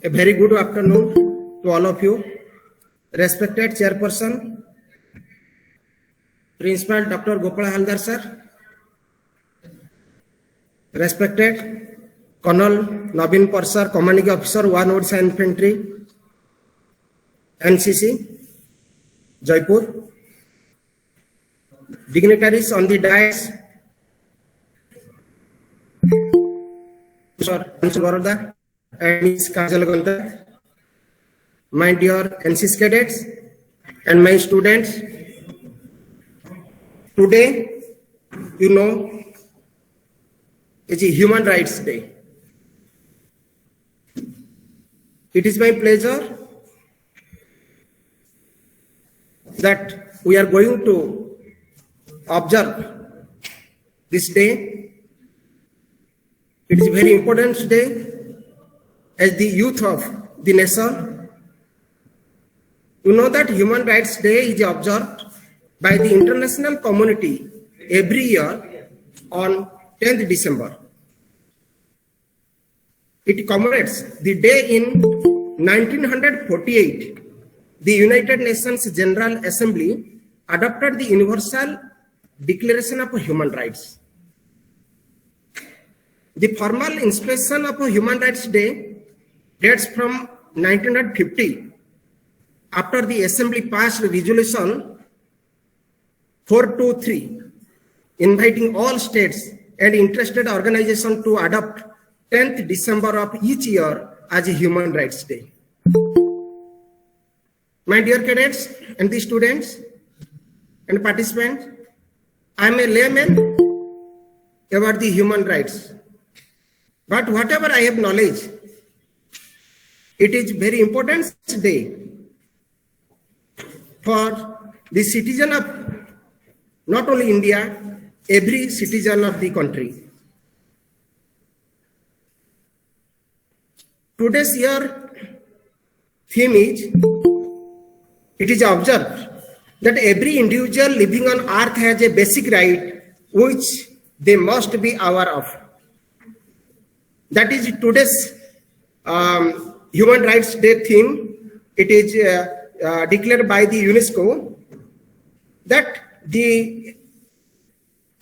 A very good afternoon to all of you. Respected Chairperson, Principal Dr. Gopal Haldar sir, respected Colonel Naveen Parsar, Commanding Officer, 1 Odisha Infantry, NCC, Jaipur, dignitaries on the dais, Mr. Garoda and Ms. Kajal Ganta, my dear NCC cadets and my students. Today, you know, it's a Human Rights Day. It is my pleasure that we are going to observe this day. It is a very important day as the youth of the nation. You know that Human Rights Day is observed by the international community every year on 10th December. It commemorates the day in 1948. The United Nations General Assembly adopted the Universal Declaration of Human Rights. The formal inspection of Human Rights Day dates from 1950, after the Assembly passed Resolution 423, inviting all states and interested organizations to adopt 10th December of each year as a Human Rights Day. My dear cadets and the students and participants, I am a layman about the human rights. But whatever I have knowledge, it is very important day for the citizen of not only India, every citizen of the country. Today's year theme is, it is observed that every individual living on earth has a basic right which they must be aware of. That is today's Human Rights Day theme. It is declared by the UNESCO that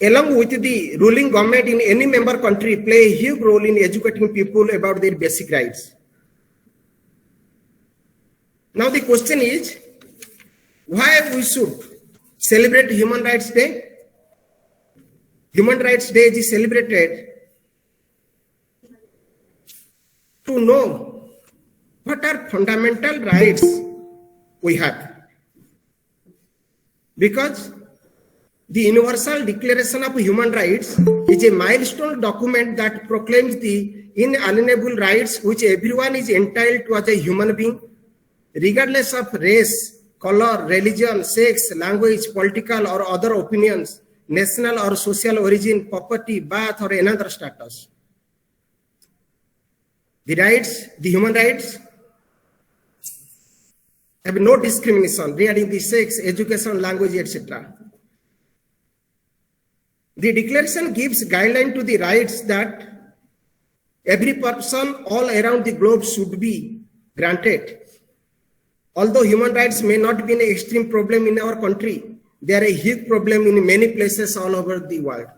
along with the ruling government in any member country, play a huge role in educating people about their basic rights. Now the question is, why we should celebrate Human Rights Day? Human Rights Day is celebrated to know what are fundamental rights we have. Because the Universal Declaration of Human Rights is a milestone document that proclaims the inalienable rights which everyone is entitled to as a human being, regardless of race, color, religion, sex, language, political or other opinions, national or social origin, property, birth or another status. The rights, the human rights, have no discrimination regarding the sex, education, language, etc. The declaration gives guideline to the rights that every person all around the globe should be granted. Although human rights may not be an extreme problem in our country, they are a huge problem in many places all over the world.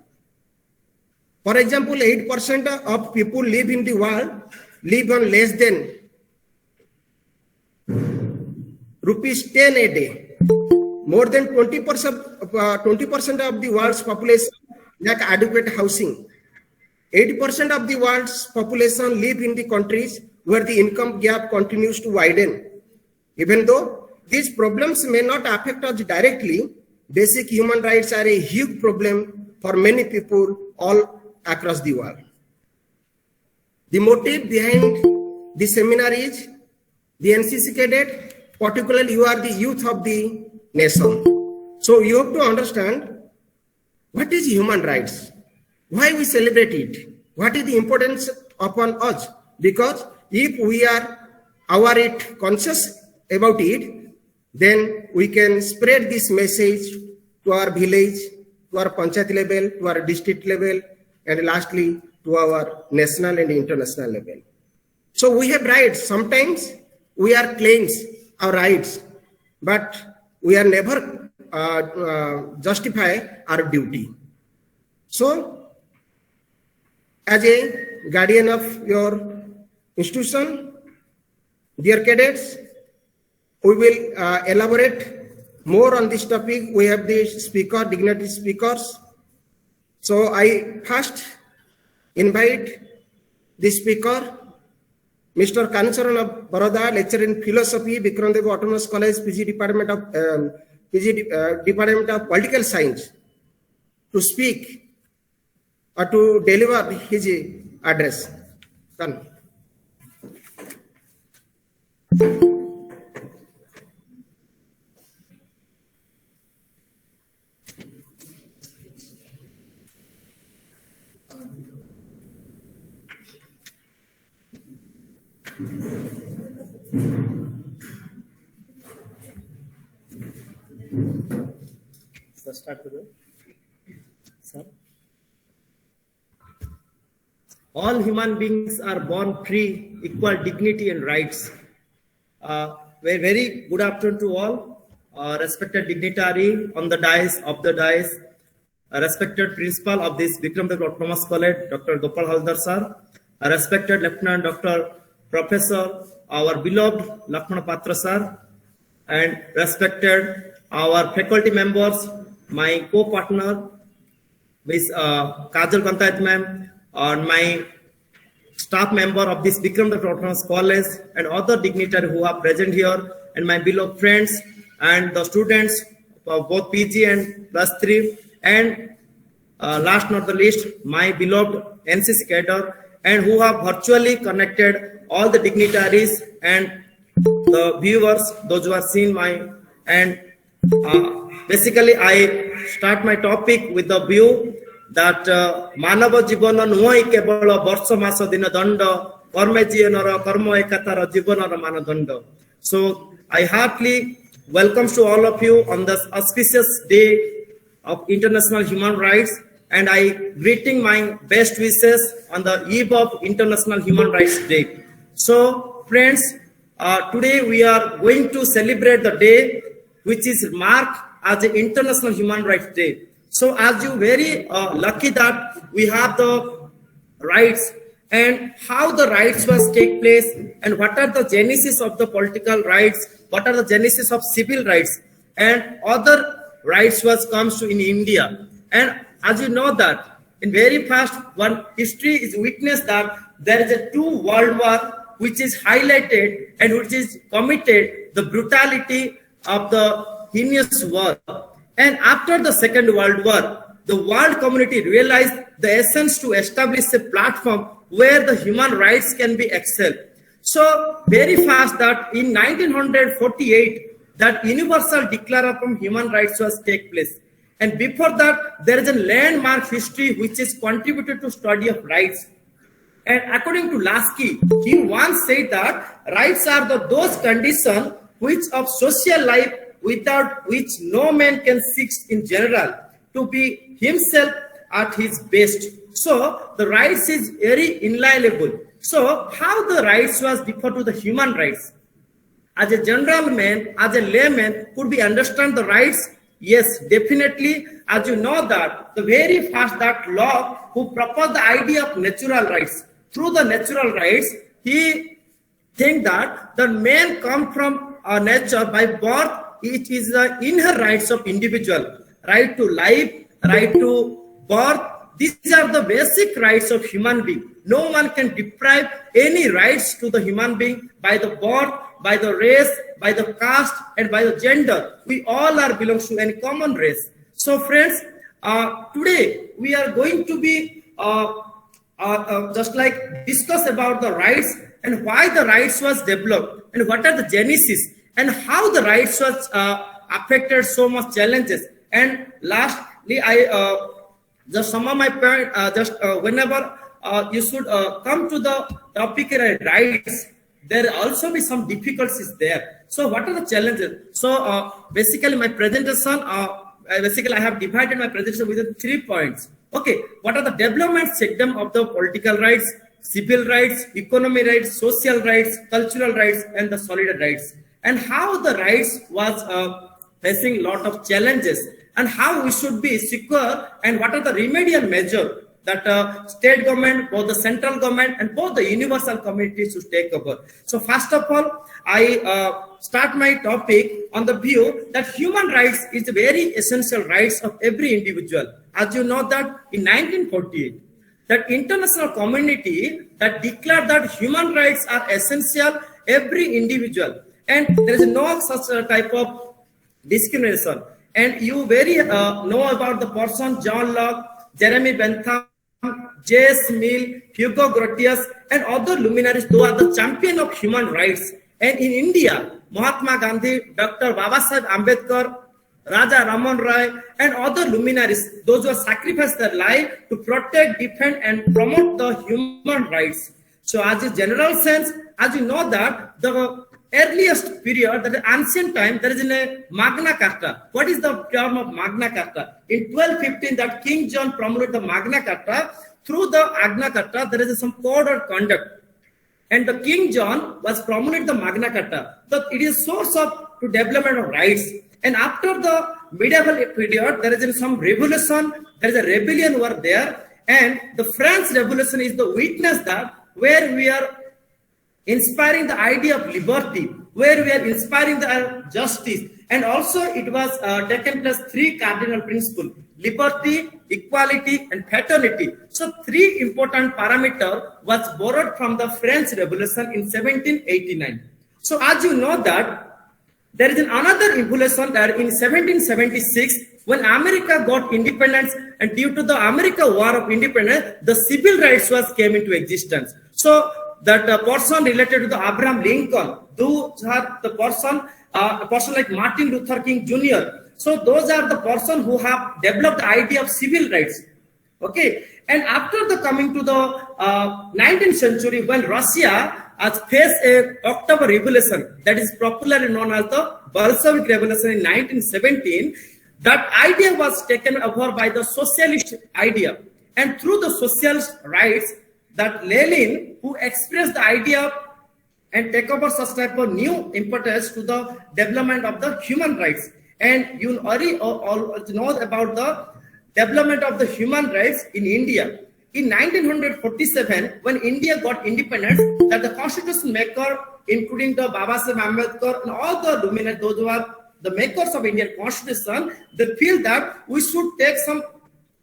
For example, 8% of people live in the world live on less than rupees 10 a day. More than 20% of the world's population lack adequate housing. 80% of the world's population live in the countries where the income gap continues to widen. Even though these problems may not affect us directly, basic human rights are a huge problem for many people all across the world. The motive behind the seminar is the NCC cadet, particularly you are the youth of the nation. So you have to understand what is human rights, why we celebrate it, what is the importance upon us. Because if we are aware it, conscious about it, then we can spread this message to our village, to our panchayat level, to our district level, and lastly to our national and international level. So we have rights. Sometimes we are claims our rights, but we are never justify our duty. So as a guardian of your institution, dear cadets, we will elaborate more on this topic. We have the speaker, dignitary speakers. So I first invite the speaker, Mr. Kanucharan of Baroda, lecturer in philosophy, Bikram Dev Autonomous College, PG Department of Political Science, to speak or to deliver his address. Kan. Start with it. Sir. All human beings are born free, equal dignity and rights. Very good afternoon to all. Respected dignitary on the dais, respected principal of this Bikram Dev Autonomous College, Dr. Gopal Haldar sir, respected Lieutenant Dr. Professor, our beloved Lakshmana Patra sir, and respected our faculty members, my co-partner, Ms. Kajal Kantayat ma'am, and my staff member of this Bikram Dev Autonomous College, and other dignitaries who are present here, and my beloved friends and the students of both PG and +3, and last not the least, my beloved NCC cadre, and who have virtually connected all the dignitaries and the viewers, those who have seen my, and basically I start my topic with the view that Manava Jibana Nuai Kebala Borsa Masa Dina Danda, Kormejian or Kormo Ekatara Jibana Manadanda. So I heartily welcome to all of you on this auspicious day of International Human Rights, and I greeting my best wishes on the eve of International Human Rights Day. So friends, today we are going to celebrate the day which is marked as the International Human Rights Day. So as you very lucky that we have the rights, and how the rights was take place, and what are the genesis of the political rights, what are the genesis of civil rights, and other rights was comes to in India. And as you know that in very fast one history is witnessed that there is a 2 world war which is highlighted and which is committed the brutality of the heinous war. And after the Second World War, the world community realized the essence to establish a platform where the human rights can be excelled. So very fast that in 1948, that Universal Declaration of Human Rights was take place. And before that, there is a landmark history which is contributed to study of rights. And according to Lasky, he once said that rights are those conditions which of social life without which no man can seek in general to be himself at his best. So the rights is very inalienable. So how the rights was different to the human rights? As a general man, as a layman, could we understand the rights? Yes, definitely. As you know that the very first that law who proposed the idea of natural rights, through the natural rights, he think that the man come from nature by birth. It is the inner rights of individual, right to life, right to birth. These are the basic rights of human being. No one can deprive any rights to the human being by the birth, by the race, by the caste, and by the gender. We all are belongs to any common race. So friends, today we are going to be just like discuss about the rights and why the rights was developed and what are the genesis and how the rights was affected so much challenges. And lastly, I just some of my point, whenever you should come to the topic rights, there also be some difficulties there. So what are the challenges? So basically my presentation, basically I have divided my presentation within 3 points. Okay, what are the development segment of the political rights? civil rights, economic rights, social rights, cultural rights, and the solidarity rights, and how the rights was facing a lot of challenges, and how we should be secure, and what are the remedial measures that state government, both the central government and both the universal community should take over. So first of all, I start my topic on the view that human rights is a very essential rights of every individual. As you know that in 1948, that international community that declared that human rights are essential every individual, and there is no such type of discrimination. And you very know about the person John Locke, Jeremy Bentham, J.S. Mill, Hugo Grotius, and other luminaries who are the champion of human rights. And in India, Mahatma Gandhi, Dr. Babasaheb Ambedkar, Raja Raman Rai, and other luminaries, those who have sacrificed their life to protect, defend, and promote the human rights. So as a general sense, as you know that the earliest period, that is ancient time, there is in a Magna Carta. What is the term of Magna Carta? In 1215, that King John promulgated the Magna Carta. Through the Magna Carta, there is some code of conduct. And the King John was promulgated the Magna Carta. So it is source of to development of rights. And after the medieval period, there is some revolution, there is a rebellion over there. And the French Revolution is the witness that where we are inspiring the idea of liberty, where we are inspiring the justice. And also it was taken place three cardinal principles: liberty, equality, and fraternity. So three important parameters was borrowed from the French Revolution in 1789. So as you know that there is another evolution that in 1776, when America got independence, and due to the America War of Independence, the civil rights was came into existence. So that person related to the Abraham Lincoln, those are the person, a person like Martin Luther King Jr. So those are the person who have developed the idea of civil rights. Okay, and after the coming to the 19th century, when Russia has faced a October Revolution, that is popularly known as the Bolshevik Revolution in 1917, that idea was taken over by the socialist idea, and through the socialist rights, that Lenin, who expressed the idea and take over such type of new impetus to the development of the human rights. And you already know about the development of the human rights in India. In 1947, when India got independence, that the constitution maker, including the Babasaheb Ambedkar and all the luminaries, those who are the makers of Indian constitution, they feel that we should take some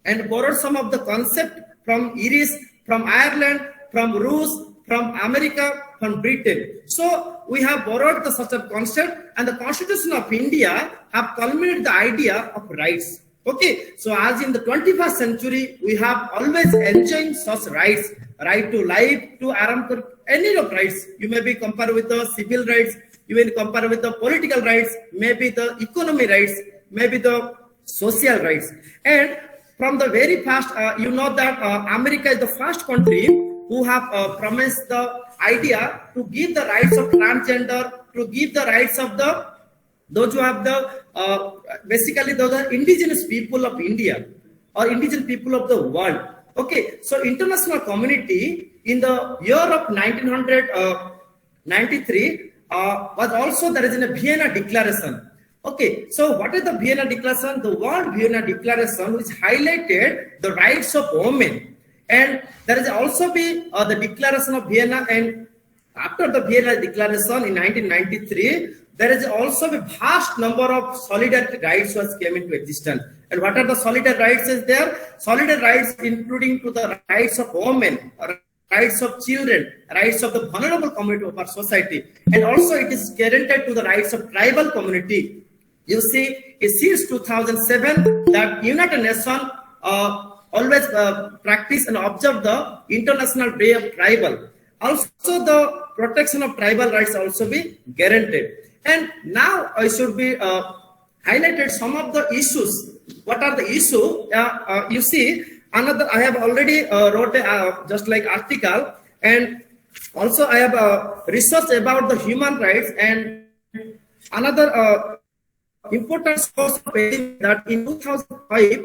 and borrow some of the concept from Irish, from Ireland, from Rus, from America, from Britain. So we have borrowed the such a concept, and the Constitution of India have culminated the idea of rights. Okay, so as in the 21st century, we have always enjoying such rights, right to life, to Aram, any of rights. You may be compared with the civil rights, you may compare with the political rights, maybe the economic rights, maybe the social rights. And from the very past, you know that America is the first country who have promised the idea to give the rights of transgender, to give the rights of the those who have the basically those are indigenous people of India or indigenous people of the world. Okay, so international community in the year of 1993 was also there is in a Vienna Declaration. Okay, so what is the Vienna Declaration? The World Vienna Declaration, which highlighted the rights of women. And there is also be the Declaration of Vienna, and after the Vienna Declaration in 1993, there is also a vast number of solidarity rights was came into existence. And what are the solidarity rights is there? Solidarity rights including to the rights of women, rights of children, rights of the vulnerable community of our society. And also it is guaranteed to the rights of tribal community. You see, since 2007, that United Nations always practice and observe the International Day of Tribal. Also, the protection of tribal rights also be guaranteed. And now I should be highlighted some of the issues. What are the issues? You see, another I have already wrote just like article, and also I have research about the human rights, and another important source of that in 2005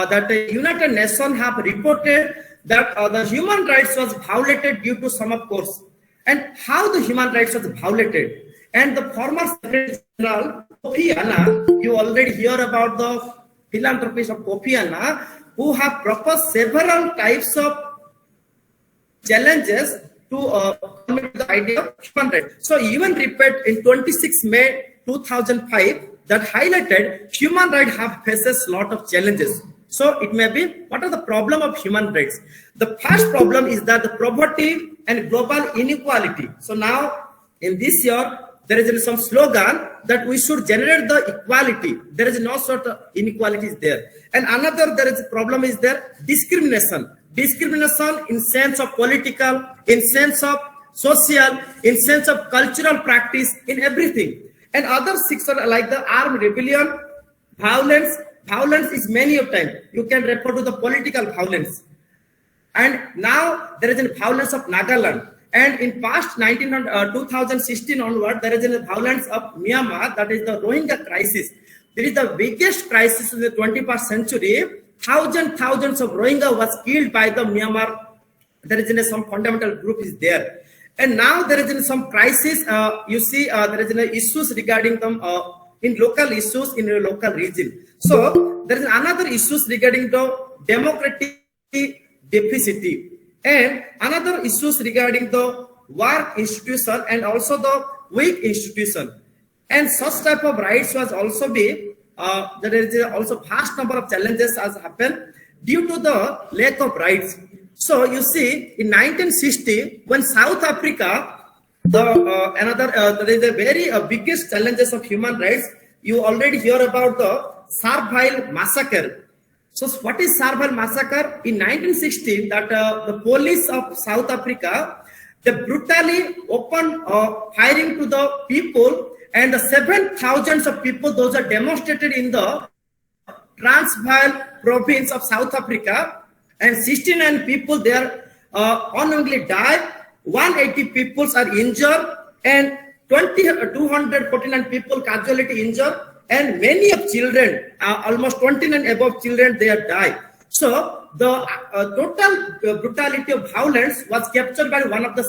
that the United Nations have reported that the human rights was violated due to some of course, and how the human rights was violated. And the former Secretary General Kofi Annan, you already hear about the philanthropist of Kofi Annan, who have proposed several types of challenges to commit the idea of human rights. So even report in 26 May 2005 that highlighted human rights have faces lot of challenges. So it may be, what are the problem of human rights? The first problem is that the poverty and global inequality. So now in this year, there is some slogan that we should generate the equality. There is no sort of inequality is there. And another there is a problem is there, discrimination. Discrimination in sense of political, in sense of social, in sense of cultural practice, in everything. And other sectors like the armed rebellion, violence. Violence is many of time. You can refer to the political violence. And now there is a violence of Nagaland. And in past 2016 onward, there is a violence of Myanmar, that is the Rohingya crisis. This is the biggest crisis in the 21st century. Thousands of Rohingya was killed by the Myanmar. There is some fundamental group is there. And now there is some crisis. You see, there is issues regarding them in local issues in a local region. So there is another issues regarding the democratic deficit, and another issues regarding the work institution and also the weak institution. And such type of rights was also be, there is also vast number of challenges has happened due to the lack of rights. So you see, in 1960, when South Africa, there is a very biggest challenges of human rights. You already hear about the Sharpeville massacre. So what is Sharpeville massacre? In 1916, that the police of South Africa, they brutally opened firing to the people, and the 7,000 of people, those are demonstrated in the Transvaal province of South Africa, and 69 people there unknowingly died, 180 people are injured, and 249 people casualty injured, and many of children, almost 29 above children, they have died. So the total brutality of violence was captured by one of the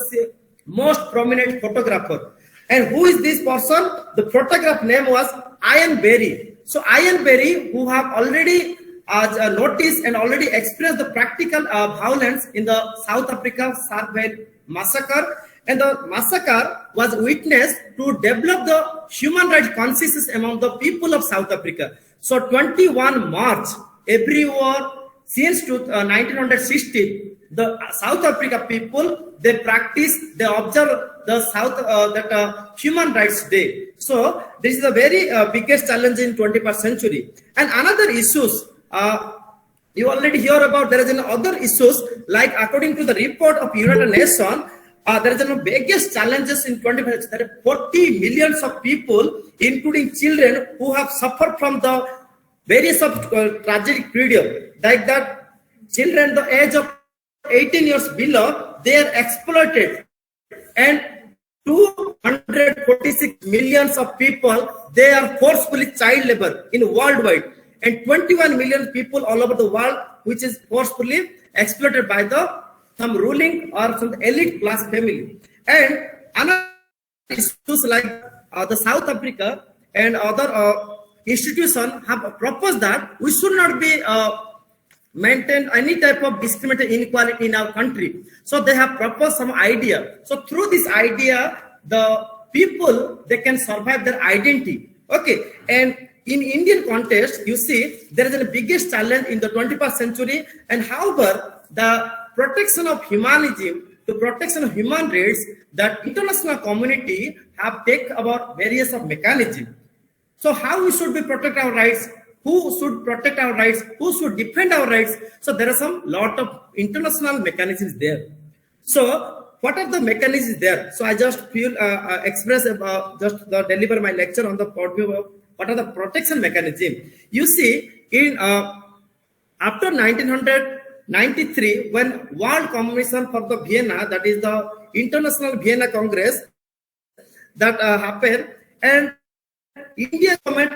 most prominent photographer. And who is this person? The photograph name was Ian Berry. So Ian Berry, who have already noticed and already expressed the practical violence in the South Africa Sharpeville massacre. And the massacre was witnessed to develop the human rights consciousness among the people of South Africa. So 21 March, every year since 1960, the South Africa people, they practice, they observe the Human Rights Day. So this is the very biggest challenge in 21st century. And another issues, you already hear about, there is other issues, like according to the report of United Nations, there is the biggest challenges in 21st century. There are 40 millions of people, including children, who have suffered from the various tragic period. Like that, children the age of 18 years below, they are exploited. And 246 millions of people, they are forcefully child labor in worldwide. And 21 million people all over the world, which is forcefully exploited by some ruling or some elite class family. And another issues like the South Africa and other institutions have proposed that we should not be maintain any type of discriminatory inequality in our country. So they have proposed some idea. So through this idea, the people, they can survive their identity. Okay. And in Indian context, you see, there is the biggest challenge in the 21st century. And however, the protection of humanity, the protection of human rights, that international community have taken about various of mechanisms. So how we should be protect our rights? Who should protect our rights? Who should defend our rights? So there are some lot of international mechanisms there. So what are the mechanisms there? So I just feel express about just deliver my lecture on the point of what are the protection mechanisms. You see, in after 1993, when World Commission for the Vienna, that is the International Vienna Congress, that happened, and Indian government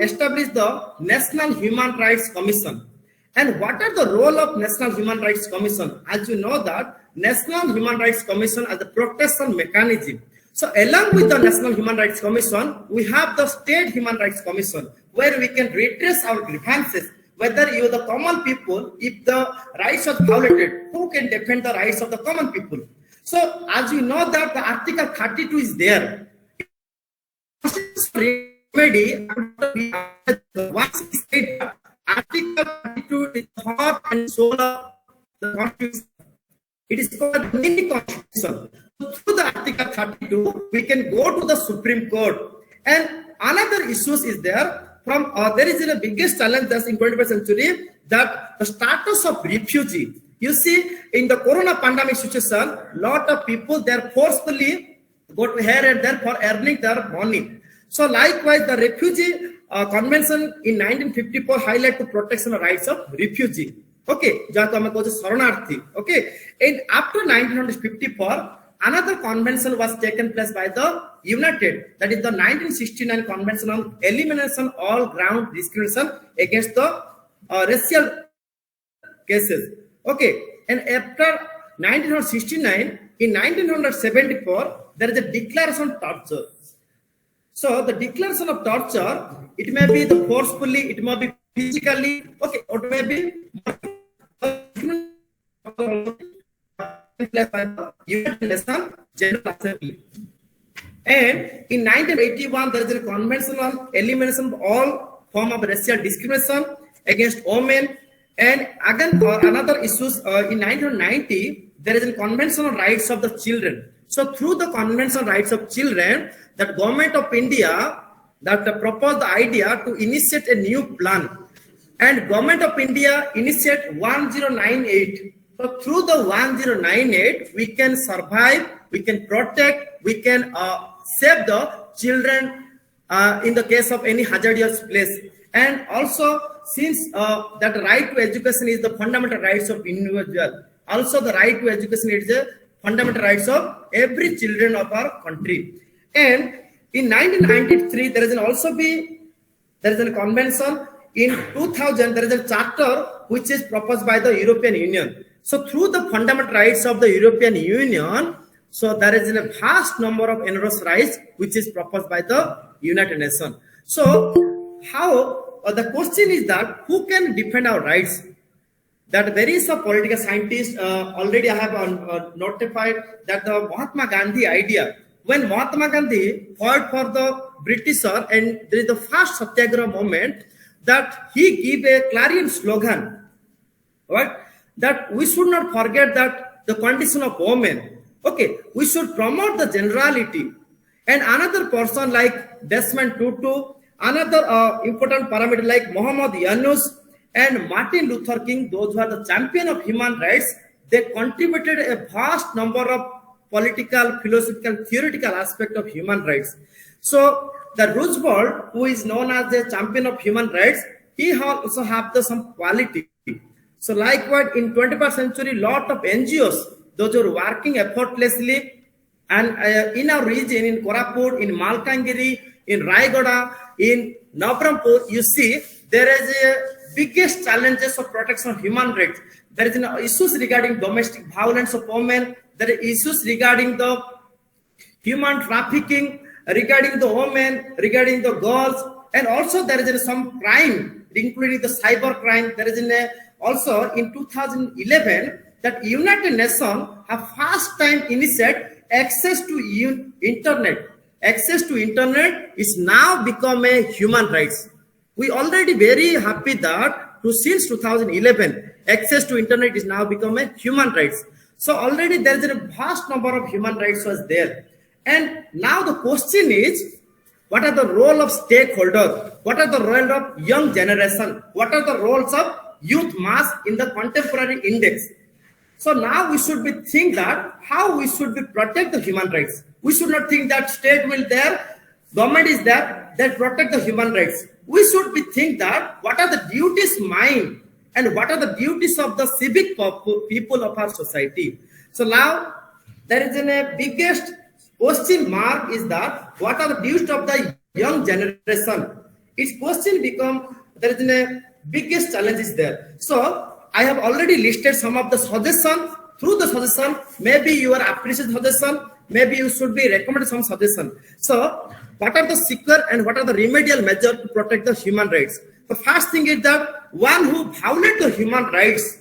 established the National Human Rights Commission. And what are the role of National Human Rights Commission? As you know that National Human Rights Commission as the protection mechanism. So along with the National Human Rights Commission, we have the State Human Rights Commission, where we can redress our grievances. Whether you the common people, if the rights are violated, who can defend the rights of the common people? So as you know that the Article 32 is there. Remedy, once we say that Article 32 is the heart and soul of the Constitution. It is called mini Constitution. So through the Article 32, we can go to the Supreme Court. And another issues is there. From there is the biggest challenge that's in 21st century, that the status of refugee. You see, in the corona pandemic situation, lot of people they are forcefully go to here and there for earning their money. So likewise, the refugee convention in 1954 highlight the protection of rights of refugee. Okay, okay. And after 1954, another convention was taken place by the United, that is the 1969 Convention on Elimination All Ground Discrimination against the racial cases. Okay, and after 1969, in 1974, there is a declaration of torture. So the declaration of torture, it may be the forcefully, it may be physically, okay, or it may be by the United Nations General Assembly. And in 1981, there is a convention on elimination of all form of racial discrimination against women. And again, another issues in 1990, there is a convention on rights of the children. So through the convention on rights of children, that government of India that proposed the idea to initiate a new plan. And government of India initiate 1098. So through the 1098, we can survive, we can protect, we can save the children in the case of any hazardous place. And also, since that right to education is the fundamental rights of individual, also the right to education is the fundamental rights of every children of our country. And in 1993, there is a convention. In 2000, there is a charter which is proposed by the European Union. So through the fundamental rights of the European Union, so there is a vast number of enormous rights which is proposed by the United Nations. So how the question is that who can defend our rights? That there is a political scientist already I have notified that the Mahatma Gandhi idea. When Mahatma Gandhi fought for the Britisher, and there is the first Satyagraha movement, that he gave a clarion slogan, right? That we should not forget that the condition of women. Okay, we should promote the generality. And another person like Desmond Tutu, another important parameter like Muhammad Yunus and Martin Luther King, those who are the champion of human rights, they contributed a vast number of political, philosophical, theoretical aspect of human rights. So the Roosevelt, who is known as the champion of human rights, he also have some quality. So likewise, in 21st century, lot of NGOs, those who are working effortlessly, and in our region, in Koraput, in Malkangiri, in Raigada, in Navrampur, you see, there is a biggest challenges of protection of human rights. There is issues regarding domestic violence of women. There are issues regarding the human trafficking, regarding the women, regarding the girls, and also there is some crime, including the cyber crime. There is also in 2011 that United Nations have first time initiated access to internet. Access to internet is now become a human rights. We already very happy that since 2011, access to internet is now become a human rights. So already there is a vast number of human rights was there. And now the question is, what are the role of stakeholders? What are the role of young generation? What are the roles of youth mass in the contemporary index? So now we should be think that how we should be protect the human rights. We should not think that state will there, government is there, that protect the human rights. We should be think that what are the duties mine and what are the duties of the civic people of our society. So now there is a biggest question mark is that what are the duties of the young generation? Its question become there is biggest challenge is there. So I have already listed some of the suggestions. Through the suggestion, maybe you are appreciate suggestion, maybe you should be recommended some suggestion. So what are the secure and what are the remedial measures to protect the human rights? The first thing is that one who violate the human rights,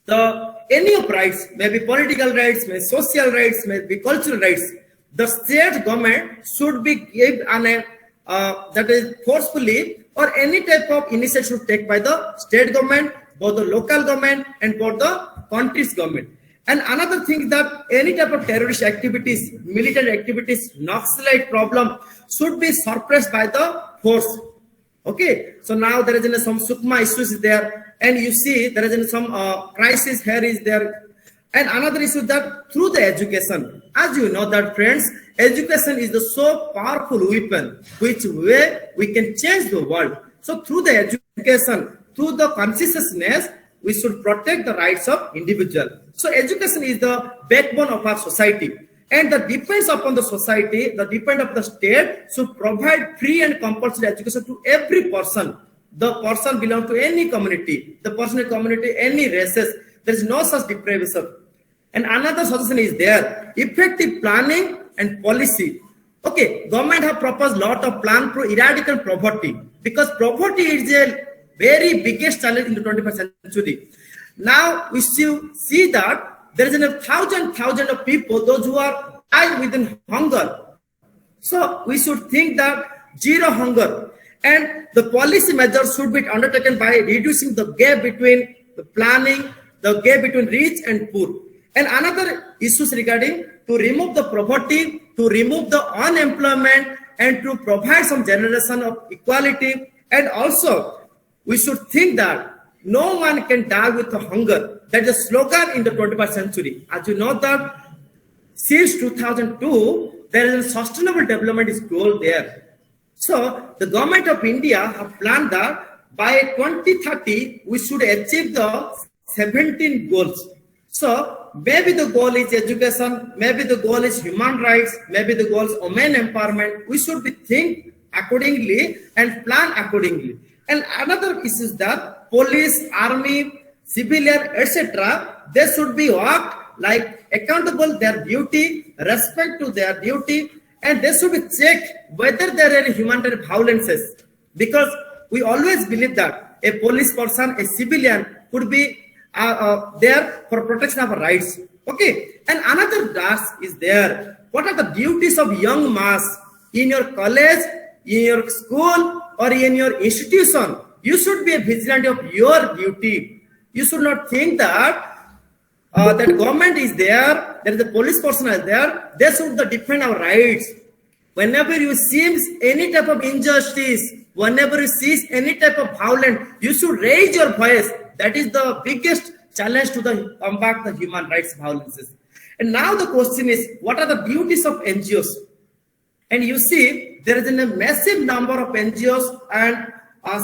the any of rights, maybe political rights, maybe social rights, maybe cultural rights, the state government should be given an that is forcefully or any type of initiative should take by the state government, both the local government and both the country's government. And another thing is that any type of terrorist activities, military activities, Naxalite problem should be suppressed by the force. Okay, so now there is some Sukma issues there, and you see there is some crisis here is there. And another issue that through the education, as you know that friends, education is the so powerful weapon which way we can change the world. So through the education, through the consciousness, we should protect the rights of individual. So education is the backbone of our society, and the depends upon the society, the depend of the state should provide free and compulsory education to every person. The person belong to any community, the person in community, any races. There is no such deprivation. And another suggestion is there, effective planning and policy. Okay, government have proposed lot of plan to eradicate poverty, because poverty is a very biggest challenge in the 21st century. Now we still see that there is a thousand of people, those who are dying within hunger. So we should think that zero hunger, and the policy measures should be undertaken by reducing the gap between the planning, the gap between rich and poor. And another issues regarding to remove the poverty, to remove the unemployment, and to provide some generation of equality. And also we should think that no one can die with hunger. That is a slogan in the 21st century. As you know that since 2002, there is a sustainable development is goal there. So the government of India have planned that by 2030, we should achieve the 17 goals. So maybe the goal is education, maybe the goal is human rights, maybe the goal is women empowerment. We should be think accordingly and plan accordingly. And another issue is that police, army, civilian, etc., they should be worked like accountable their duty, respect to their duty, and they should be checked whether there are any humanitarian violences. Because we always believe that a police person, a civilian could be there for protection of our rights. Okay, and another task is there. What are the duties of young mass in your college, in your school, or in your institution? You should be a vigilant of your duty. You should not think that that government is there, there is a police person is there, they should defend our rights. Whenever you see any type of injustice, whenever you see any type of violence, you should raise your voice. That is the biggest challenge to combat the human rights violences. And now the question is, what are the duties of NGOs? And you see, there is a massive number of NGOs, and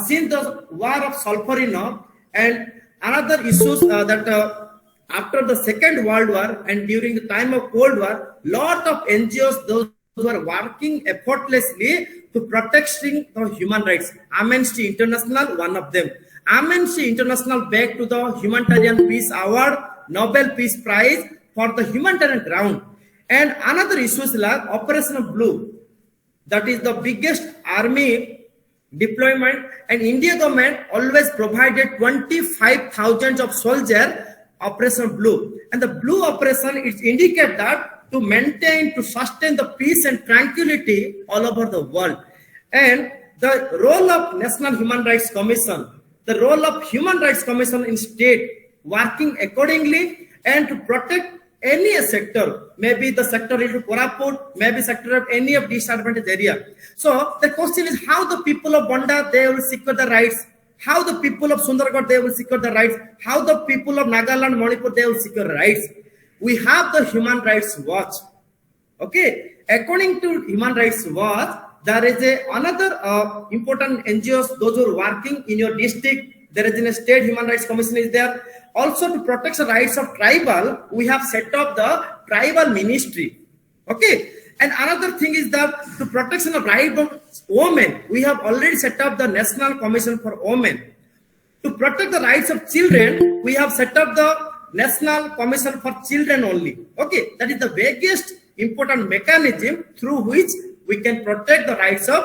since the war of Sulphurino and another issues that after the Second World War and during the time of Cold War, lot of NGOs, those who are working effortlessly to protecting the human rights. Amnesty International, one of them. Amnesty International back to the Humanitarian Peace Award, Nobel Peace Prize for the humanitarian ground. And another issue is like Operation Blue. That is the biggest army deployment, and India government always provided 25,000 of soldiers, Operation Blue. And the Blue operation, it indicates that to maintain, to sustain the peace and tranquility all over the world. And the role of National Human Rights Commission, the role of Human Rights Commission in state, working accordingly and to protect any sector, maybe the sector related to Koraput, maybe sector of any of disadvantaged area. So the question is how the people of Banda, they will secure the rights, how the people of Sundargarh, they will secure the rights, how the people of Nagaland, Manipur, they will secure rights. We have the Human Rights Watch. Okay, according to Human Rights Watch, there is another important NGOs, those who are working in your district. There is a state Human Rights Commission is there. Also to protect the rights of tribal, we have set up the tribal ministry. Okay, and another thing is that to protection of rights of women, we have already set up the National Commission for Women. To protect the rights of children, we have set up the National Commission for Children only. Okay, that is the biggest important mechanism through which we can protect the rights of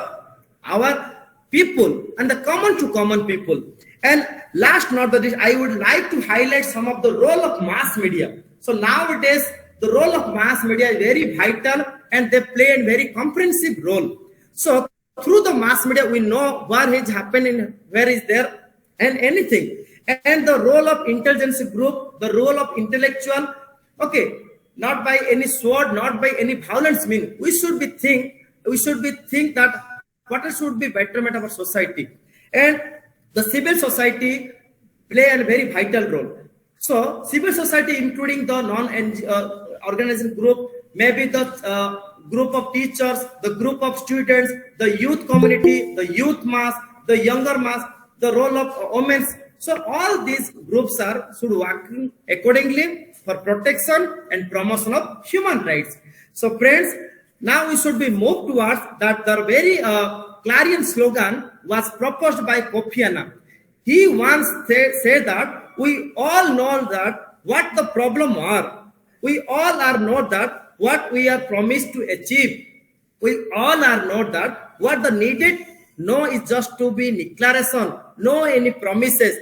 our people and the common to common people. And last not the least, I would like to highlight some of the role of mass media. So nowadays, the role of mass media is very vital and they play a very comprehensive role. So through the mass media, we know what is happening, where is there, and anything. And the role of intelligence group, the role of intellectual, okay, not by any sword, not by any violence mean. We should be think that what should be betterment of our society. And the civil society play a very vital role. So civil society, including the non-organizing group, maybe the group of teachers, the group of students, the youth community, the youth mass, the younger mass, the role of women. So all these groups should work accordingly for protection and promotion of human rights. So friends, now we should be moved towards that the very clarion slogan was proposed by Kofi Annan. He once said that we all know that what the problem are. We all are know that what we are promised to achieve. We all are know that what the needed. No is just to be declaration. No any promises.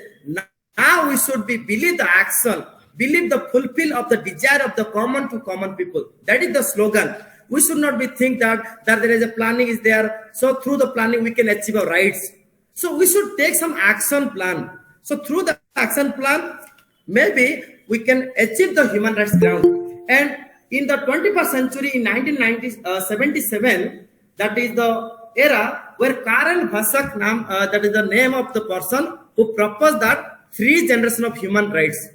Now we should be believe the action. Believe the fulfill of the desire of the common to common people. That is the slogan. We should not be think that there is a planning is there. So through the planning we can achieve our rights. So we should take some action plan. So through the action plan, maybe we can achieve the human rights ground. And in the 21st century, in 1977, that is the era where Karl Vasak, that is the name of the person who proposed that 3 generations of human rights.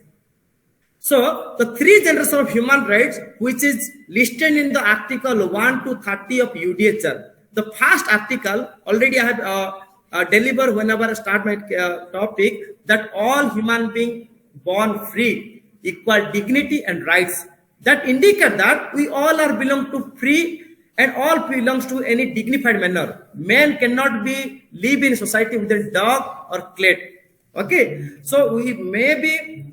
So the 3 generations of human rights, which is listed in the article 1 to 30 of UDHR. The first article already I have delivered whenever I start my topic, that all human beings born free, equal dignity and rights. That indicate that we all are belong to free and all belongs to any dignified manner. Man cannot be live in society with a dog or cat. Okay, so we maybe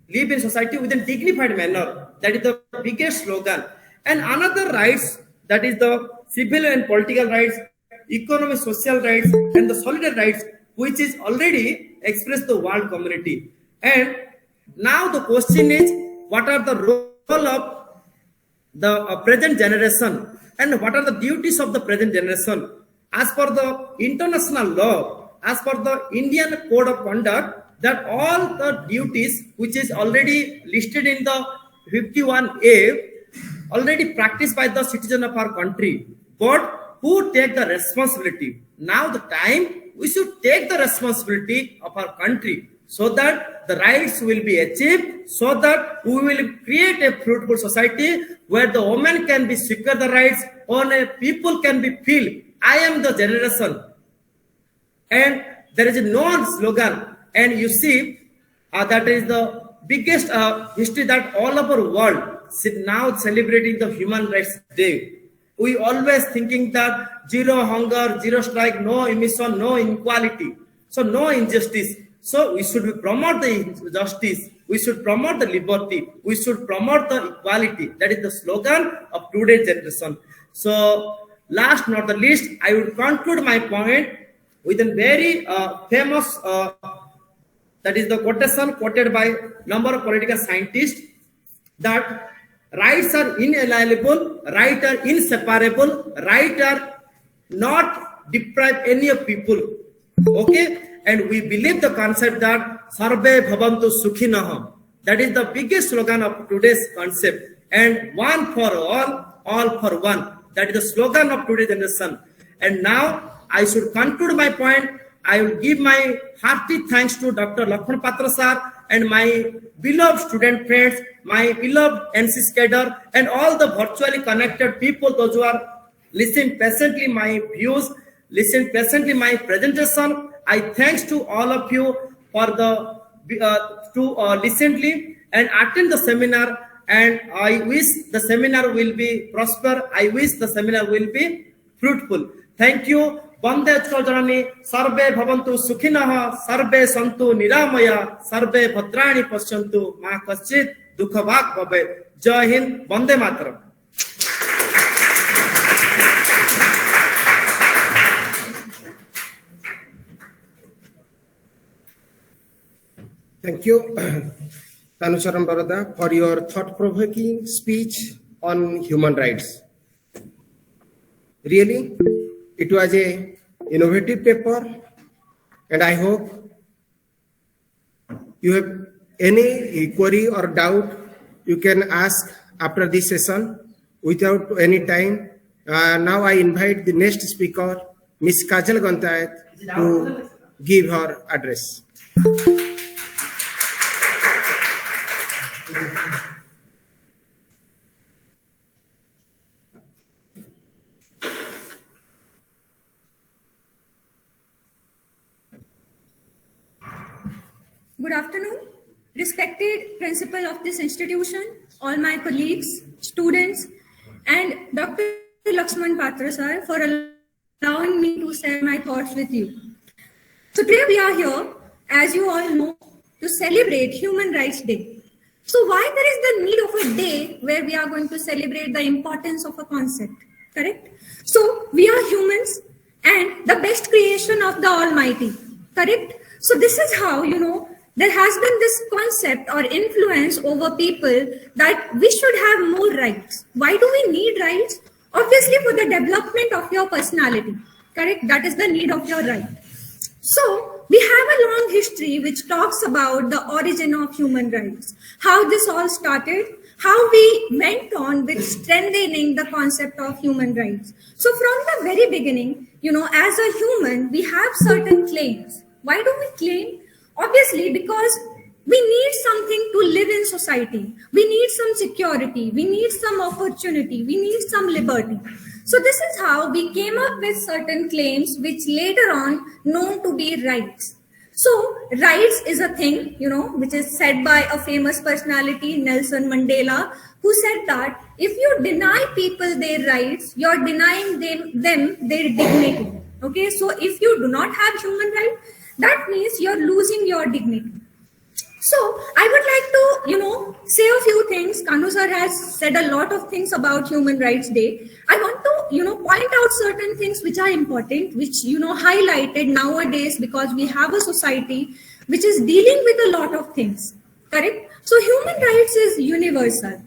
live in society with a dignified manner. That is the biggest slogan. And another rights, that is the civil and political rights, economic, social rights, and the solidary rights, which is already expressed the world community. And now the question is, what are the role of the present generation and what are the duties of the present generation? As per the international law, as per the Indian Code of Conduct, that all the duties which is already listed in the 51A already practiced by the citizen of our country, but who take the responsibility? Now the time we should take the responsibility of our country so that the rights will be achieved, so that we will create a fruitful society where the woman can be secure the rights, or people can be feel, I am the generation. And there is a known slogan, and you see that is the biggest history that all over the world now celebrating the Human Rights Day. We always thinking that zero hunger, zero strike, no emission, no inequality, so no injustice. So we should promote the justice, we should promote the liberty, we should promote the equality. That is the slogan of today's generation. So last not the least, I will conclude my point with a very famous, that is the quotation quoted by number of political scientists, that rights are inalienable, rights are inseparable, rights are not deprive any of people. Okay, and we believe the concept that Sarve Bhavantu Sukhinah. That is the biggest slogan of today's concept. And one for all for one. That is the slogan of today's generation. And now I should conclude my point. I will give my hearty thanks to Dr. Lakshman Patra sir and my beloved student friends, my beloved NCC cadre, and all the virtually connected people, those who are listening patiently my views, listen patiently my presentation. I thanks to all of you for the listen and attend the seminar, and I wish the seminar will be prosper. I wish the seminar will be fruitful. Thank you. वंदे उत्कल जननी सर्वे भवन्तु सुखिनः सर्वे सन्तु निरामया सर्वे भद्राणि पश्यन्तु मा कश्चित् दुःखभाग् भवेत्। जय Hind, Vande Mataram. Thank you, Tanucharan Barada, for your thought-provoking speech on human rights. Really, it was a innovative paper, and I hope you have any query or doubt you can ask after this session without any time. Now I invite the next speaker, Ms. Kajal Gantayat, to give her address. Good afternoon, respected principal of this institution, all my colleagues, students, and Dr. Lakshman Patra sir for allowing me to share my thoughts with you. So today we are here, as you all know, to celebrate Human Rights Day. So why there is the need of a day where we are going to celebrate the importance of a concept, correct? So we are humans and the best creation of the Almighty, correct? So this is how, there has been this concept or influence over people that we should have more rights. Why do we need rights? Obviously for the development of your personality, correct? That is the need of your right. So we have a long history which talks about the origin of human rights, how this all started, how we went on with strengthening the concept of human rights. So from the very beginning, as a human, we have certain claims. Why do we claim? Obviously, because we need something to live in society. We need some security. We need some opportunity. We need some liberty. So this is how we came up with certain claims which later on known to be rights. So rights is a thing, which is said by a famous personality, Nelson Mandela, who said that if you deny people their rights, you're denying them their dignity. Okay, so if you do not have human rights, that means you're losing your dignity. So I would like to, say a few things. Kanu sir has said a lot of things about Human Rights Day. I want to, point out certain things which are important, which, highlighted nowadays because we have a society which is dealing with a lot of things, correct? So human rights is universal.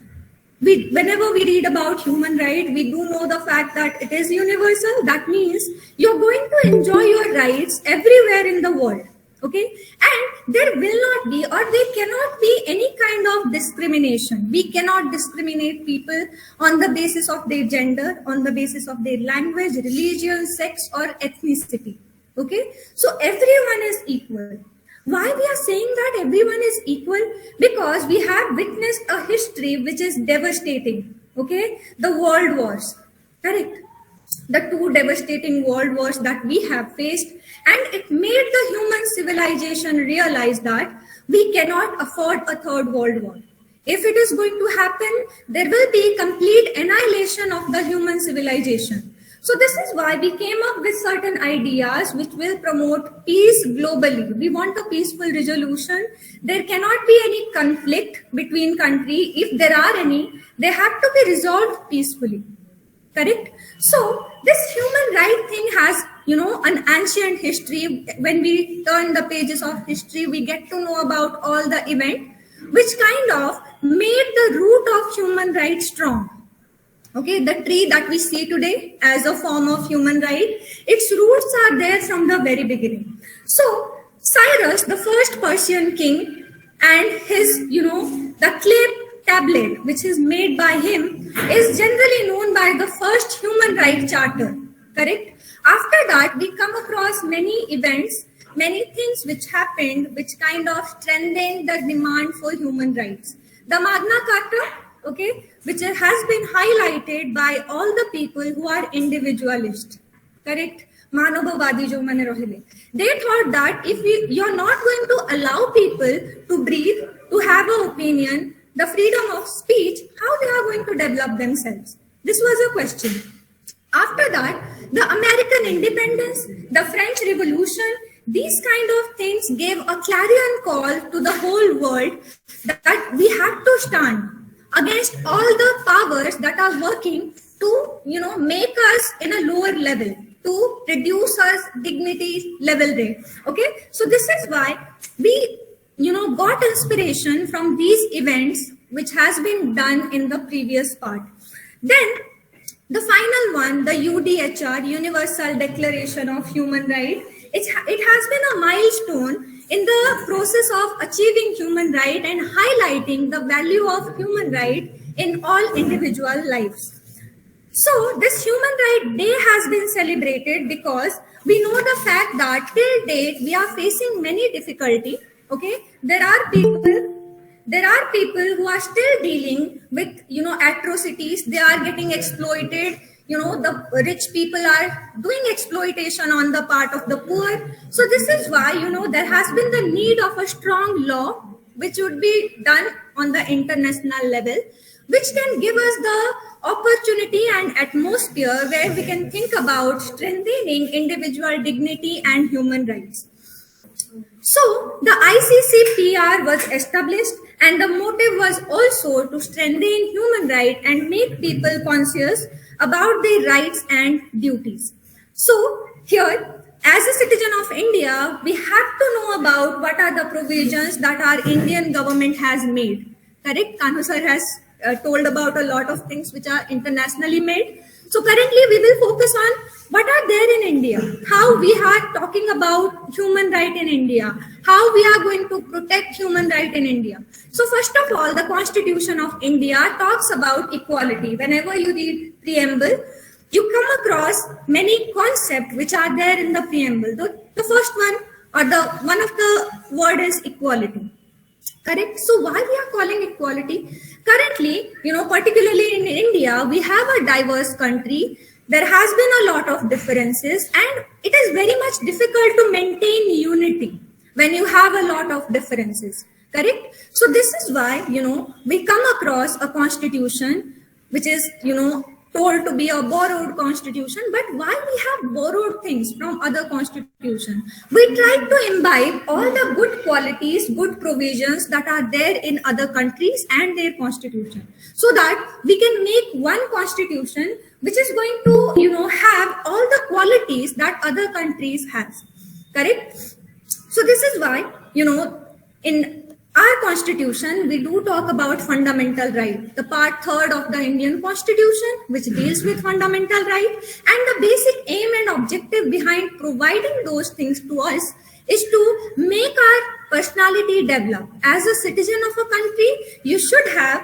Whenever we read about human rights, we do know the fact that it is universal. That means you're going to enjoy your rights everywhere in the world. Okay, and there will not be or there cannot be any kind of discrimination. We cannot discriminate people on the basis of their gender, on the basis of their language, religion, sex, or ethnicity. Okay, so everyone is equal. Why we are saying that everyone is equal? Because we have witnessed a history which is devastating. Okay, the world wars, correct? The two devastating world wars that we have faced, and it made the human civilization realize that we cannot afford a third world war. If it is going to happen, there will be complete annihilation of the human civilization. So this is why we came up with certain ideas which will promote peace globally. We want a peaceful resolution. There cannot be any conflict between countries. If there are any, they have to be resolved peacefully. Correct? So this human right thing has, an ancient history. When we turn the pages of history, we get to know about all the events which kind of made the root of human rights strong. Okay, the tree that we see today as a form of human right, its roots are there from the very beginning. So Cyrus, the first Persian king, and his, the clay tablet which is made by him is generally known by the first human rights charter, correct? After that, we come across many events, many things which happened which kind of strengthened the demand for human rights. The Magna Carta, okay, which has been highlighted by all the people who are individualist, correct? Manavavadi jo mane rahile. They thought that if you're not going to allow people to breathe, to have an opinion, the freedom of speech, how they are going to develop themselves? This was a question. After that, the American independence, the French Revolution, these kind of things gave a clarion call to the whole world that we have to stand against all the powers that are working to, make us in a lower level, to reduce us dignity level rate. Okay, so this is why we, got inspiration from these events, which has been done in the previous part. Then the final one, the UDHR, Universal Declaration of Human Rights, it has been a milestone in the process of achieving human right and highlighting the value of human right in all individual lives. So this Human Right Day has been celebrated because we know the fact that till date we are facing many difficulty. Okay, there are people who are still dealing with atrocities. They are getting exploited. The rich people are doing exploitation on the part of the poor. So this is why there has been the need of a strong law which would be done on the international level, which can give us the opportunity and atmosphere where we can think about strengthening individual dignity and human rights. So the ICCPR was established, and the motive was also to strengthen human rights and make people conscious about their rights and duties. So here, as a citizen of India, we have to know about what are the provisions that our Indian government has made. Correct? Kanu sir has told about a lot of things which are internationally made. So currently we will focus on what are there in India, how we are talking about human right in India, how we are going to protect human right in India. So first of all, the Constitution of India talks about equality. Whenever you read preamble, you come across many concepts which are there in the preamble. The first one, or the one of the word is equality. Correct? So why we are calling equality? Currently, particularly in India, we have a diverse country. There has been a lot of differences, and it is very much difficult to maintain unity when you have a lot of differences. Correct? So this is why, we come across a constitution which is, told to be a borrowed constitution. But why we have borrowed things from other constitutions? We try to imbibe all the good qualities, good provisions that are there in other countries and their constitution, so that we can make one constitution which is going to, have all the qualities that other countries has. Correct? So this is why, in our constitution, we do talk about fundamental right, the part 3rd of the Indian Constitution, which deals with fundamental right, and the basic aim and objective behind providing those things to us is to make our personality develop. As a citizen of a country, you should have,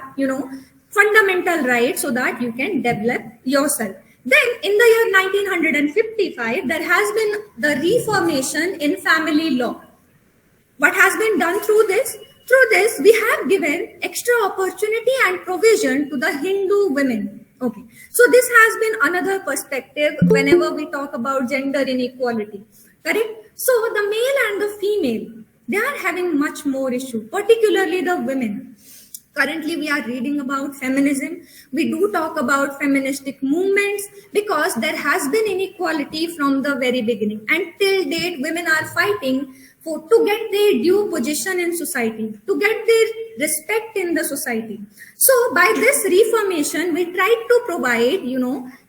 fundamental rights so that you can develop yourself. Then in the year 1955, there has been the reformation in family law. What has been done through this? Through this, we have given extra opportunity and provision to the Hindu women. Okay, so this has been another perspective whenever we talk about gender inequality. Correct? So the male and the female, they are having much more issue, particularly the women. Currently, we are reading about feminism. We do talk about feministic movements because there has been inequality from the very beginning. And till date, women are fighting to get their due position in society, to get their respect in the society. So by this reformation, we tried to provide,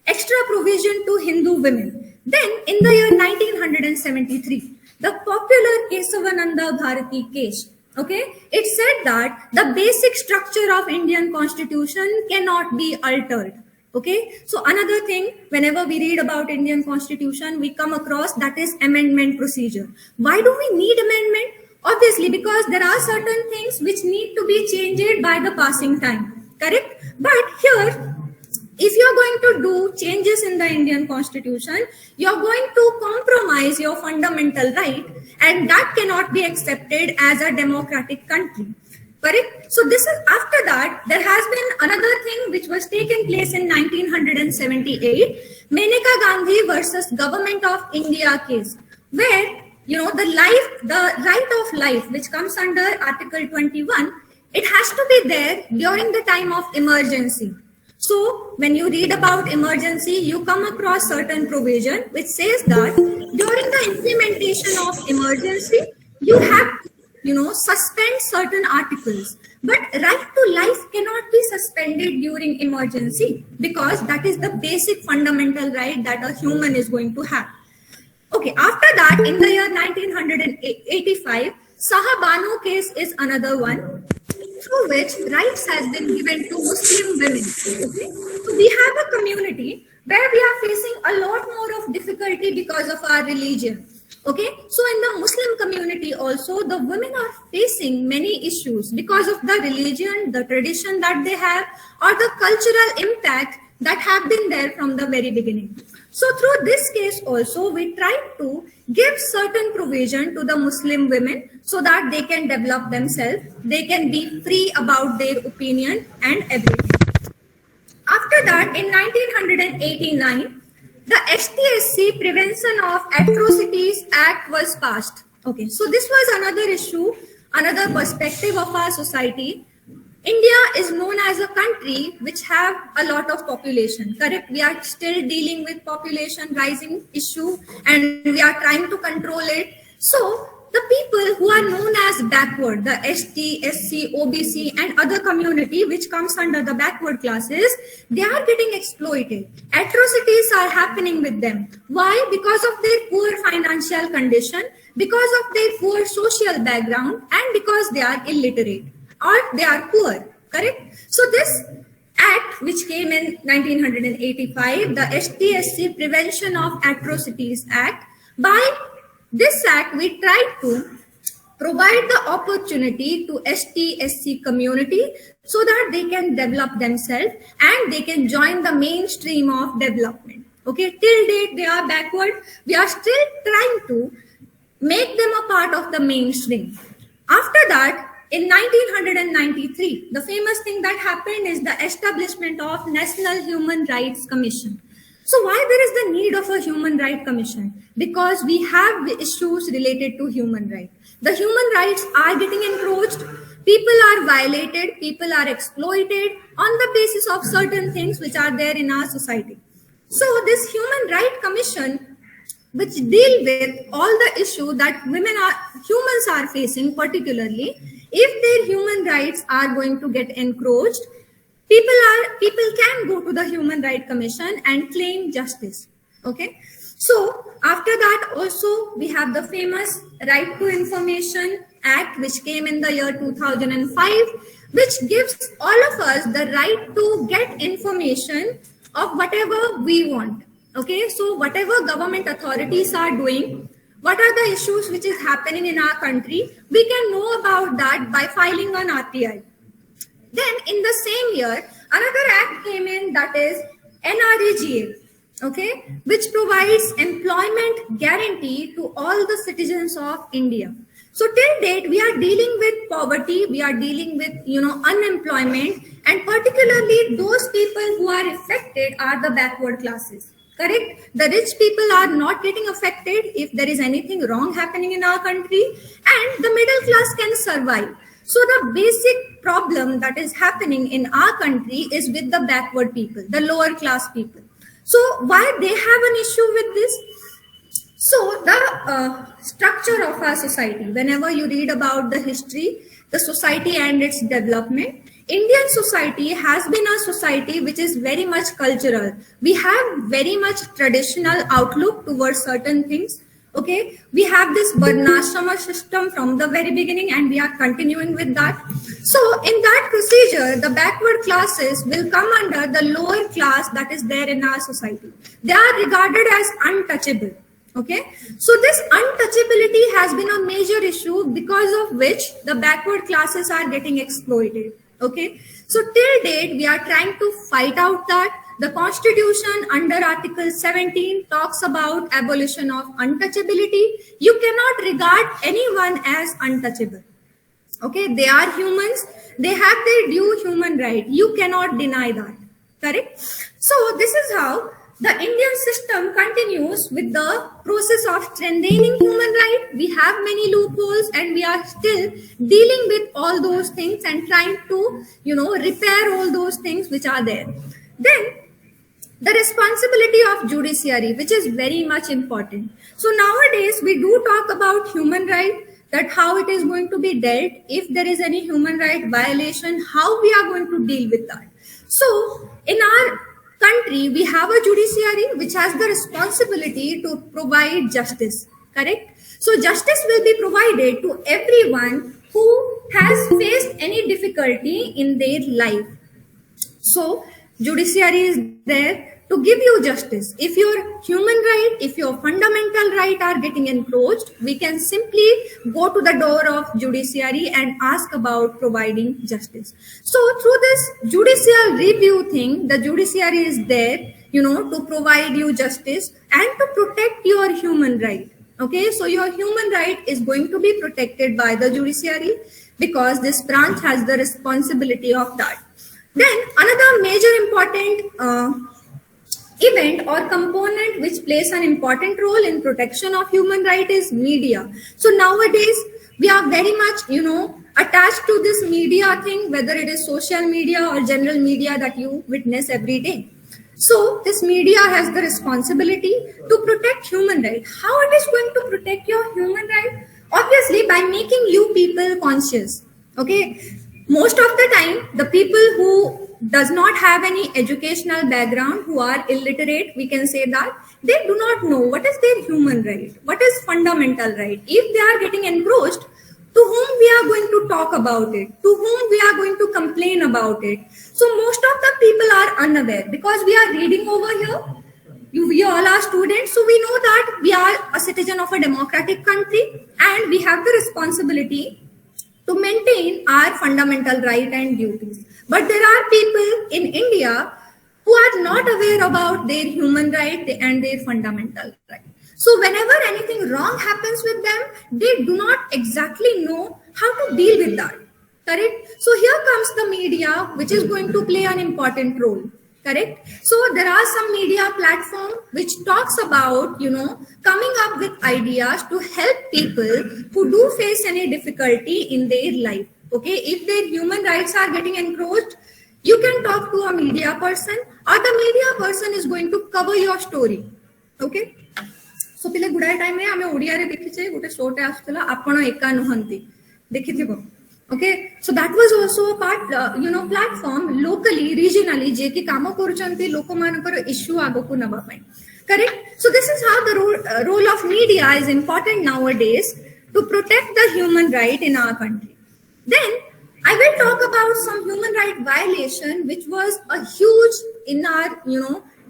extra provision to Hindu women. Then in the year 1973, the popular Kesavananda Bharati case, okay, it said that the basic structure of Indian constitution cannot be altered. Okay, so another thing, whenever we read about Indian constitution, we come across that is amendment procedure. Why do we need amendment? Obviously, because there are certain things which need to be changed by the passing time. Correct? But here, if you're going to do changes in the Indian constitution, you're going to compromise your fundamental right, and that cannot be accepted as a democratic country. Correct? So this is after that, there has been another thing which was taken place in 1978, Maneka Gandhi versus Government of India case, where, the right of life, which comes under Article 21, it has to be there during the time of emergency. So when you read about emergency, you come across certain provision which says that during the implementation of emergency, you have to, suspend certain articles. But right to life cannot be suspended during emergency because that is the basic fundamental right that a human is going to have. Okay, after that, in the year 1985, Sahabano case is another one through which rights has been given to Muslim women. Okay? So we have a community where we are facing a lot more of difficulty because of our religion. Okay, so in the Muslim community also, the women are facing many issues because of the religion, the tradition that they have, or the cultural impact that have been there from the very beginning. So through this case also, we try to give certain provision to the Muslim women so that they can develop themselves, they can be free about their opinion and everything. After that, in 1989, the HTSC Prevention of Atrocities Act was passed. Okay, so this was another issue, another perspective of our society. India is known as a country which have a lot of population, correct? We are still dealing with population rising issue and we are trying to control it. So the people who are known as backward, the ST, SC, OBC and other community which comes under the backward classes, they are getting exploited. Atrocities are happening with them. Why? Because of their poor financial condition, because of their poor social background and because they are illiterate or they are poor, correct? So this act which came in 1985, the HTSC Prevention of Atrocities Act, by this act we tried to provide the opportunity to ST-SC community so that they can develop themselves and they can join the mainstream of development. Okay, till date they are backward. We are still trying to make them a part of the mainstream. After that, in 1993, the famous thing that happened is the establishment of National Human Rights Commission. So why there is the need of a Human Rights Commission? Because we have issues related to human rights. The human rights are getting encroached, people are violated, people are exploited on the basis of certain things which are there in our society. So this Human Rights Commission, which deal with all the issue that humans are facing, particularly if their human rights are going to get encroached, people can go to the Human Rights Commission and claim justice. Okay, so after that also we have the famous Right to Information Act which came in the year 2005, which gives all of us the right to get information of whatever we want. Okay, so whatever government authorities are doing, what are the issues which is happening in our country, we can know about that by filing an RTI. Then in the same year, another act came in, that is NREGA, okay, which provides employment guarantee to all the citizens of India. So till date, we are dealing with poverty, we are dealing with, unemployment, and particularly those people who are affected are the backward classes. Correct? The rich people are not getting affected if there is anything wrong happening in our country, and the middle class can survive. So the basic problem that is happening in our country is with the backward people, the lower class people. So why they have an issue with this? So the structure of our society, whenever you read about the history, the society and its development, Indian society has been a society which is very much cultural. We have very much traditional outlook towards certain things. Okay, we have this Varnashrama system from the very beginning and we are continuing with that. So in that procedure, the backward classes will come under the lower class that is there in our society. They are regarded as untouchable. Okay, so this untouchability has been a major issue because of which the backward classes are getting exploited. Okay, so till date we are trying to fight out that. The Constitution under Article 17 talks about abolition of untouchability. You cannot regard anyone as untouchable. Okay, they are humans. They have their due human right. You cannot deny that. Correct? So this is how the Indian system continues with the process of strengthening human rights. We have many loopholes and we are still dealing with all those things and trying to, repair all those things which are there. Then the responsibility of judiciary, which is very much important. So nowadays we do talk about human right, that how it is going to be dealt if there is any human right violation, how we are going to deal with that. So in our country, we have a judiciary which has the responsibility to provide justice, correct? So justice will be provided to everyone who has faced any difficulty in their life. So judiciary is there to give you justice. If your human right, if your fundamental right are getting encroached, we can simply go to the door of judiciary and ask about providing justice. So through this judicial review thing, the judiciary is there, to provide you justice and to protect your human right. Okay, so your human right is going to be protected by the judiciary because this branch has the responsibility of that. Then another major important event or component which plays an important role in protection of human right is media. So nowadays we are very much, attached to this media thing, whether it is social media or general media that you witness every day. So this media has the responsibility to protect human right. How it is going to protect your human right? Obviously by making you people conscious. Okay, most of the time the people who does not have any educational background, who are illiterate, we can say that they do not know what is their human right, what is fundamental right. If they are getting encroached, to whom we are going to talk about it, to whom we are going to complain about it. So most of the people are unaware because we are reading over here. We all are students, so we know that we are a citizen of a democratic country and we have the responsibility to maintain our fundamental right and duties. But there are people in India who are not aware about their human right and their fundamental right. So whenever anything wrong happens with them, they do not exactly know how to deal with that. Correct? So here comes the media, which is going to play an important role. Correct? So there are some media platform which talks about, coming up with ideas to help people who do face any difficulty in their life. Okay, if their human rights are getting encroached, you can talk to a media person or the media person is going to cover your story. Okay, so pile guda time ame odia re dekhiche gote show te astula apana eka nuhanti dekhithibo. Okay, so that was also a part, platform locally, regionally je ki kamo koruchanti loko manakar issue agaku naba pai. Correct? So this is how the role of media is important nowadays to protect the human right in our country. Then I will talk about some human right violation, which was a huge in our,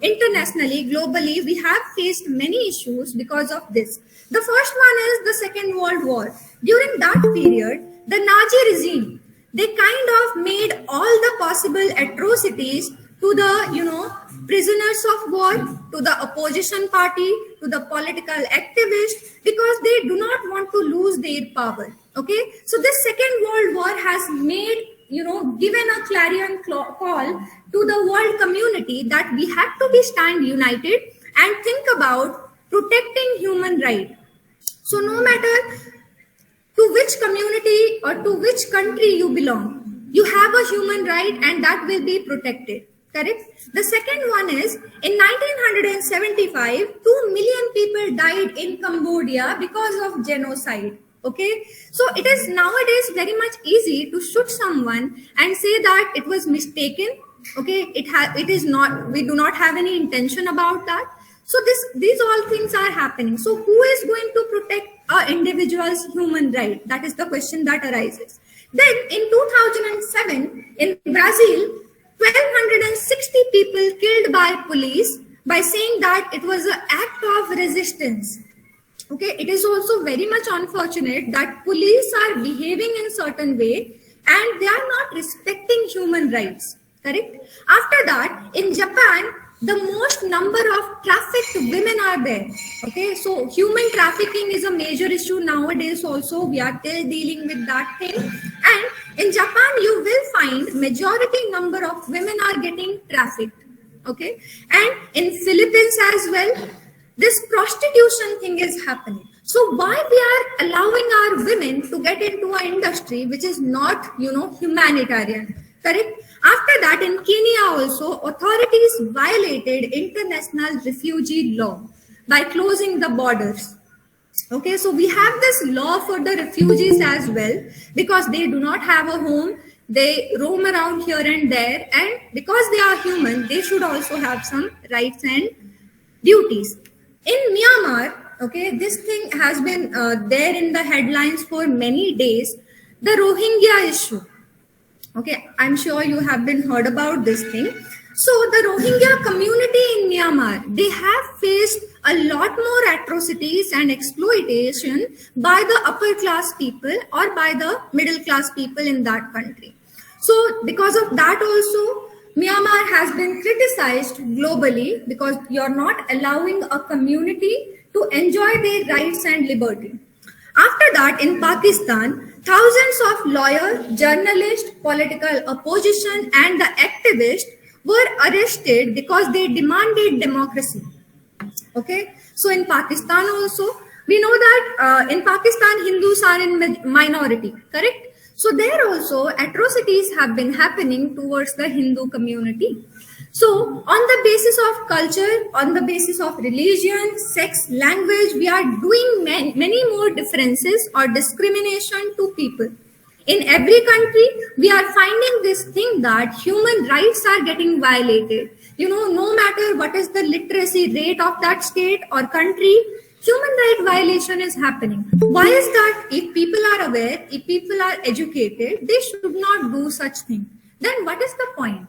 internationally, globally, we have faced many issues because of this. The first one is the Second World War. During that period, the Nazi regime, they kind of made all the possible atrocities to the, prisoners of war, to the opposition party, to the political activists, because they do not want to lose their power. Okay, so this Second World War has made, given a clarion call to the world community that we have to be stand united and think about protecting human right. So no matter to which community or to which country you belong, you have a human right and that will be protected. Correct? The second one is in 1975, 2 million people died in Cambodia because of genocide. Okay, so it is nowadays very much easy to shoot someone and say that it was mistaken. Okay, it is not. We do not have any intention about that. So these all things are happening. So who is going to protect an individual's human right? That is the question that arises. Then in 2007 in Brazil, 1,260 people killed by police by saying that it was an act of resistance. Okay, it is also very much unfortunate that police are behaving in certain way and they are not respecting human rights. Correct? After that, in Japan, the most number of trafficked women are there. Okay, so human trafficking is a major issue nowadays also. We are still dealing with that thing. And in Japan, you will find majority number of women are getting trafficked. Okay, and in Philippines as well, this prostitution thing is happening. So why we are allowing our women to get into an industry which is not, humanitarian? Correct? After that, in Kenya also, authorities violated international refugee law by closing the borders. Okay, so we have this law for the refugees as well, because they do not have a home, they roam around here and there, and because they are human, they should also have some rights and duties. In Myanmar, okay, this thing has been there in the headlines for many days, the Rohingya issue. Okay, I'm sure you have been heard about this thing. So the Rohingya community in Myanmar, they have faced a lot more atrocities and exploitation by the upper class people or by the middle class people in that country. So because of that also, Myanmar has been criticized globally because you're not allowing a community to enjoy their rights and liberty. After that, in Pakistan, thousands of lawyers, journalists, political opposition, and the activists were arrested because they demanded democracy. Okay, so in Pakistan also, we know that in Pakistan, Hindus are in minority, correct? So there also atrocities have been happening towards the Hindu community. So on the basis of culture, on the basis of religion, sex, language, we are doing many more differences or discrimination to people. In every country, we are finding this thing that human rights are getting violated. You know, no matter what is the literacy rate of that state or country, human right violation is happening. Why is that? If people are aware, if people are educated, they should not do such thing. Then what is the point?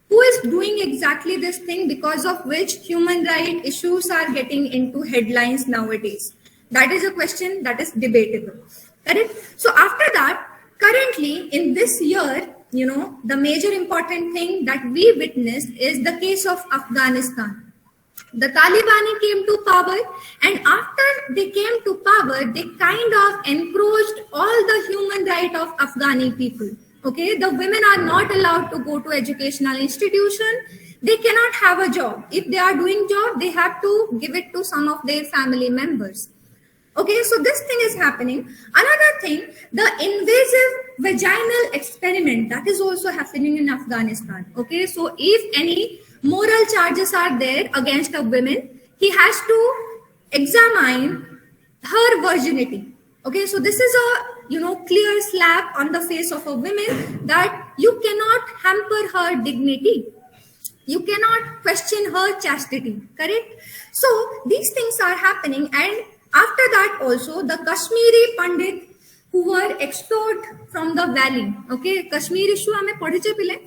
Who is doing exactly this thing because of which human right issues are getting into headlines nowadays? That is a question that is debatable. Correct? So after that, currently in this year, you know, the major important thing that we witnessed is the case of Afghanistan. The Taliban came to power, and after they came to power, they kind of encroached all the human right of Afghani people. Okay, the women are not allowed to go to educational institution. They cannot have a job. If they are doing job, they have to give it to some of their family members. Okay, so this thing is happening. Another thing, the invasive vaginal experiment, that is also happening in Afghanistan. Okay, so if any moral charges are there against a woman, he has to examine her virginity. Okay, so this is a clear slap on the face of a woman that you cannot hamper her dignity. You cannot question her chastity, correct? So these things are happening, and after that also the Kashmiri Pandit who were extorted from the valley, okay, Kashmir issue hame padhiche pile,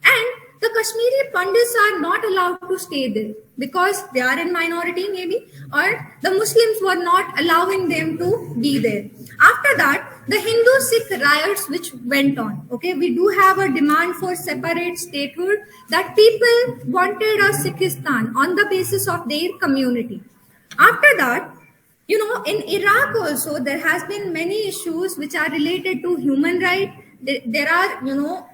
and the Kashmiri Pandits are not allowed to stay there because they are in minority maybe, or the Muslims were not allowing them to be there. After that, the Hindu-Sikh riots which went on. Okay, we do have a demand for separate statehood, that people wanted a Sikhistan on the basis of their community. After that, in Iraq also, there has been many issues which are related to human rights. There are,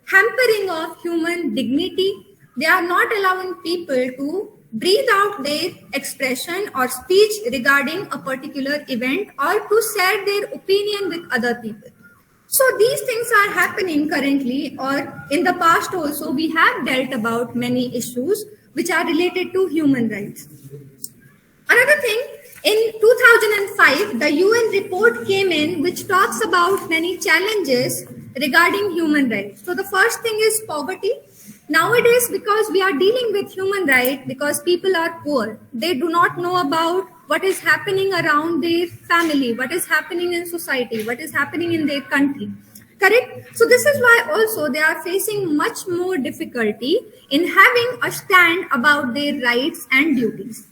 hampering of human dignity. They are not allowing people to breathe out their expression or speech regarding a particular event or to share their opinion with other people. So these things are happening currently, or in the past also we have dealt about many issues which are related to human rights. Another thing, in 2005, the UN report came in which talks about many challenges regarding human rights. So the first thing is poverty. Nowadays, because we are dealing with human rights, because people are poor, they do not know about what is happening around their family, what is happening in society, what is happening in their country. Correct? So this is why also they are facing much more difficulty in having a stand about their rights and duties.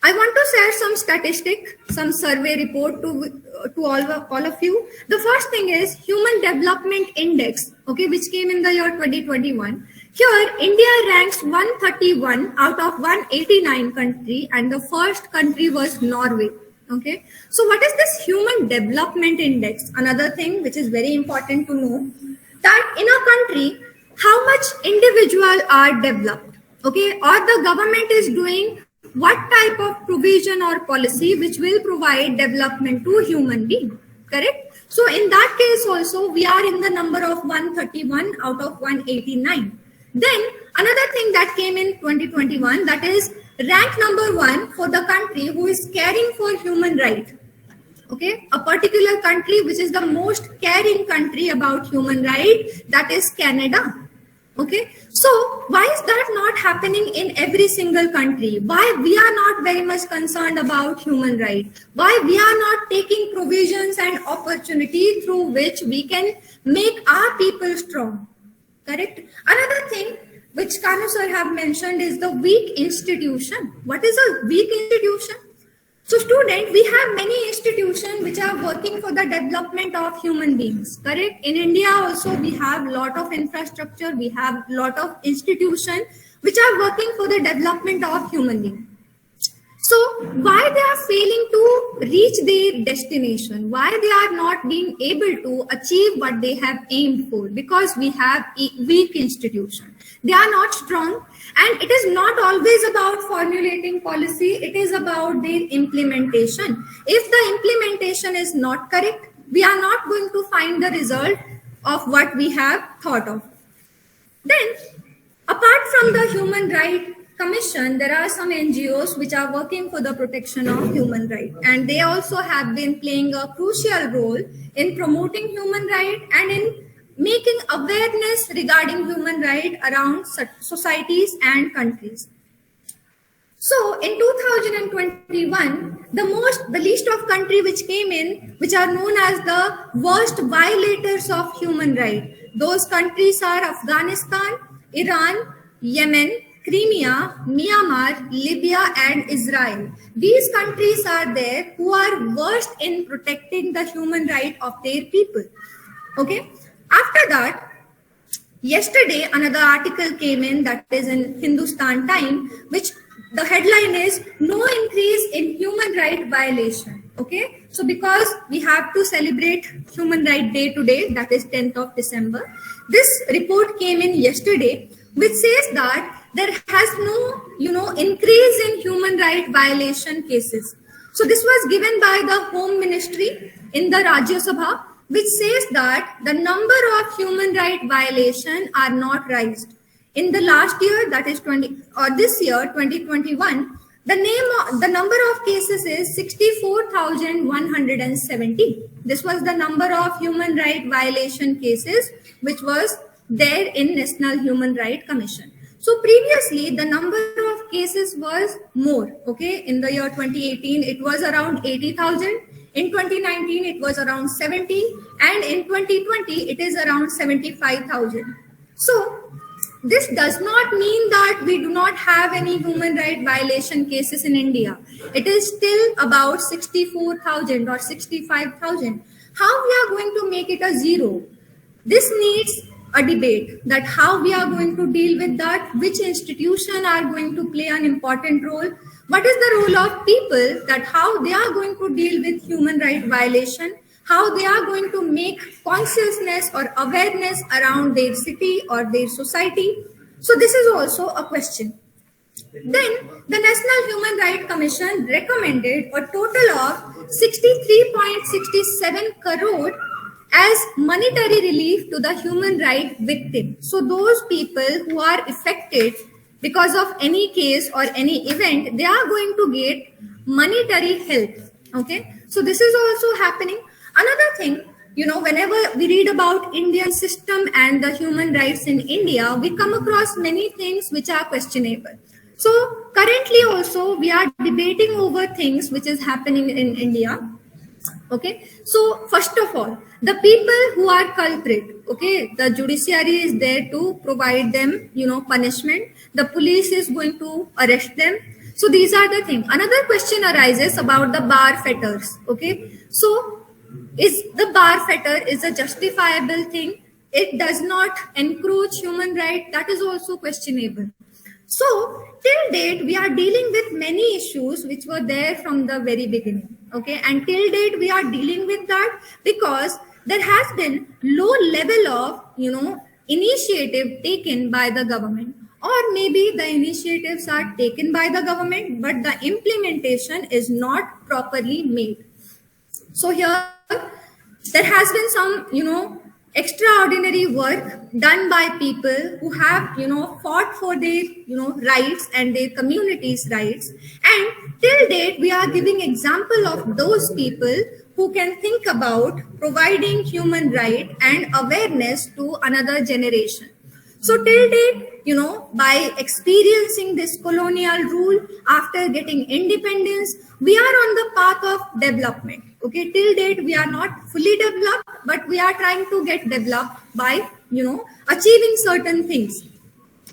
I want to share some statistic, some survey report to all of you. The first thing is Human Development Index, okay, which came in the year 2021. Here, India ranks 131 out of 189 country, and the first country was Norway. Okay, so what is this Human Development Index? Another thing which is very important to know, that in a country, how much individuals are developed, okay, or the government is doing what type of provision or policy which will provide development to human being. correct? So in that case also, we are in the number of 131 out of 189. Then another thing that came in 2021, that is rank number 1 for the country who is caring for human rights. Okay, a particular country which is the most caring country about human rights, that is Canada. Okay, so why is that not happening in every single country? Why we are not very much concerned about human rights? Why we are not taking provisions and opportunity through which we can make our people strong? Correct. Another thing which Kanu sir have mentioned is the weak institution. What is a weak institution? So student, we have many institutions which are working for the development of human beings, correct? In India also we have lot of infrastructure, we have lot of institutions which are working for the development of human beings. So why they are failing to reach their destination? Why they are not being able to achieve what they have aimed for? Because we have a weak institution. They are not strong, and it is not always about formulating policy. It is about their implementation. If the implementation is not correct, we are not going to find the result of what we have thought of. Then, apart from the Human Rights Commission, there are some NGOs which are working for the protection of human rights, and they also have been playing a crucial role in promoting human rights and in making awareness regarding human rights around societies and countries. So in 2021, the list of countries which came in, which are known as the worst violators of human rights, those countries are Afghanistan, Iran, Yemen, Crimea, Myanmar, Libya, and Israel. These countries are there who are worst in protecting the human rights of their people. Okay. After that, yesterday another article came in, that is in Hindustan Times, which the headline is "No increase in human right violation." Okay, so because we have to celebrate Human Rights Day today, that is 10th of December, this report came in yesterday, which says that there has no, increase in human right violation cases. So this was given by the Home Ministry in the Rajya Sabha, which says that the number of human right violations are not raised. In the last year, that is this year, 2021, the number of cases is 64,170. This was the number of human right violation cases which was there in National Human Rights Commission. So previously, the number of cases was more. Okay, in the year 2018, it was around 80,000. In 2019, it was around 70, and in 2020, it is around 75,000. So this does not mean that we do not have any human rights violation cases in India. It is still about 64,000 or 65,000. How we are going to make it a zero? This needs a debate, that how we are going to deal with that, which institution are going to play an important role, what is the role of people, that how they are going to deal with human rights violation, how they are going to make consciousness or awareness around their city or their society. So this is also a question. Then the National Human Rights Commission recommended a total of 63.67 crore as monetary relief to the human rights victims. So those people who are affected because of any case or any event, they are going to get monetary help. Okay, so this is also happening. Another thing, whenever we read about Indian system and the human rights in India, we come across many things which are questionable. So currently also we are debating over things which is happening in India. Okay, so first of all, the people who are culprit, okay, the judiciary is there to provide them, punishment. The police is going to arrest them. So these are the things. Another question arises about the bar fetters. Okay, so is the bar fetter is a justifiable thing? It does not encroach human rights. That is also questionable. So till date, we are dealing with many issues which were there from the very beginning. Okay, and till date we are dealing with that because there has been low level of initiative taken by the government, or maybe the initiatives are taken by the government but the implementation is not properly made. So here there has been some, extraordinary work done by people who have, fought for their, rights and their communities' rights. And till date, we are giving example of those people who can think about providing human right and awareness to another generation. So till date, by experiencing this colonial rule, after getting independence, we are on the path of development. Okay, till date, we are not fully developed, but we are trying to get developed by, achieving certain things.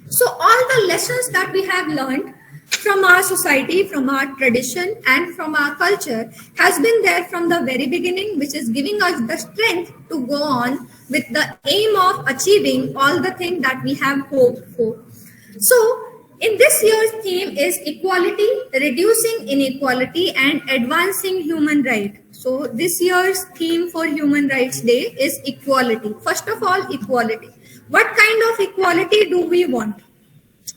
So all the lessons that we have learned from our society, from our tradition, and from our culture has been there from the very beginning, which is giving us the strength to go on with the aim of achieving all the things that we have hoped for. So in this year's theme is equality, reducing inequality, and advancing human rights. So this year's theme for Human Rights Day is equality. First of all, equality. What kind of equality do we want?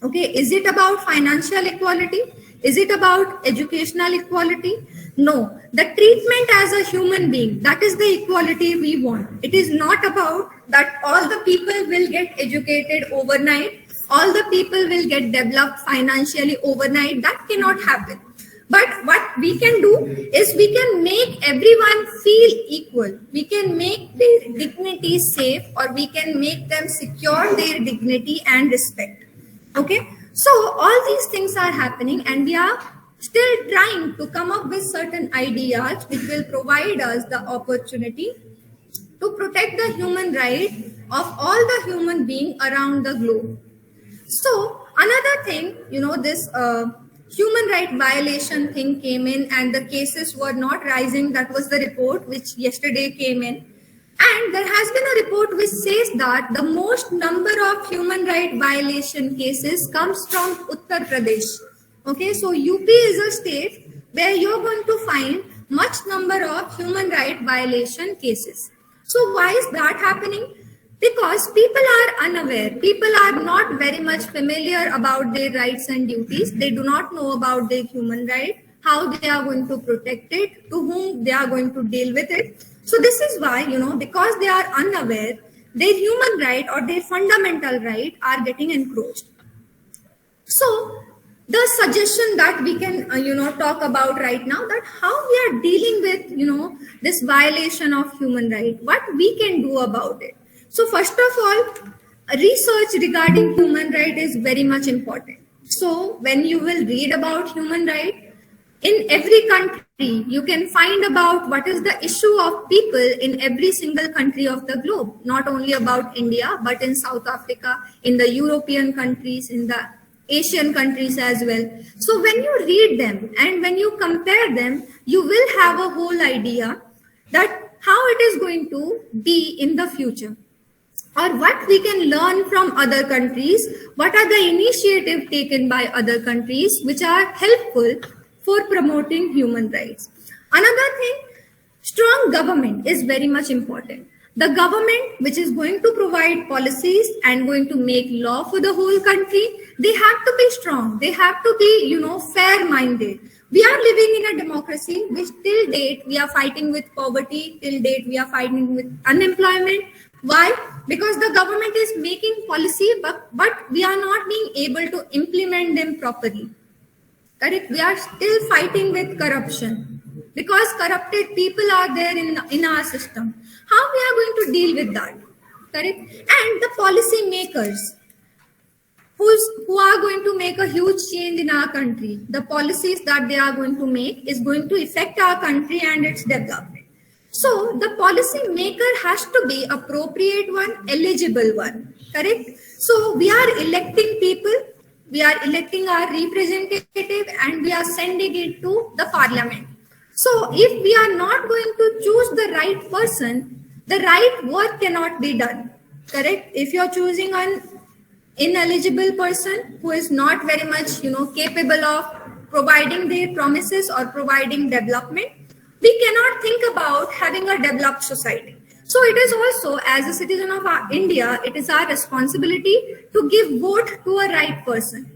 Okay, is it about financial equality? Is it about educational equality? No, the treatment as a human being, that is the equality we want. It is not about that all the people will get educated overnight, all the people will get developed financially overnight. That cannot happen. But what we can do is we can make everyone feel equal. We can make their dignity safe, or we can make them secure their dignity and respect. Okay, so all these things are happening, and we are still trying to come up with certain ideas which will provide us the opportunity to protect the human right of all the human beings around the globe. So another thing, this human right violation thing came in, and the cases were not rising. That was the report which yesterday came in. And there has been a report which says that the most number of human right violation cases comes from Uttar Pradesh. Okay, so UP is a state where you're going to find much number of human right violation cases. So why is that happening? Because people are unaware. People are not very much familiar about their rights and duties. They do not know about their human right, how they are going to protect it, to whom they are going to deal with it. So this is why, because they are unaware, their human right or their fundamental right are getting encroached. So the suggestion that we can, talk about right now, that how we are dealing with, this violation of human right, what we can do about it. So first of all, research regarding human right is very much important. So when you will read about human right, in every country, you can find about what is the issue of people in every single country of the globe, not only about India, but in South Africa, in the European countries, in the Asian countries as well. So when you read them and when you compare them, you will have a whole idea that how it is going to be in the future, or what we can learn from other countries, what are the initiatives taken by other countries which are helpful for promoting human rights. Another thing, strong government is very much important. The government which is going to provide policies and going to make law for the whole country, they have to be strong. They have to be, fair-minded. We are living in a democracy which till date we are fighting with poverty, till date we are fighting with unemployment. Why? Because the government is making policy, but we are not being able to implement them properly. Correct? We are still fighting with corruption because corrupted people are there in our system. How we are going to deal with that? Correct? And the policy makers who are going to make a huge change in our country, the policies that they are going to make is going to affect our country and its development. So the policy maker has to be appropriate one, eligible one. Correct? So we are electing people. We are electing our representative and we are sending it to the parliament. So if we are not going to choose the right person, the right work cannot be done. Correct? If you are choosing an ineligible person who is not very much, capable of providing their promises or providing development, we cannot think about having a developed society. So it is also, as a citizen of India, it is our responsibility to give vote to a right person.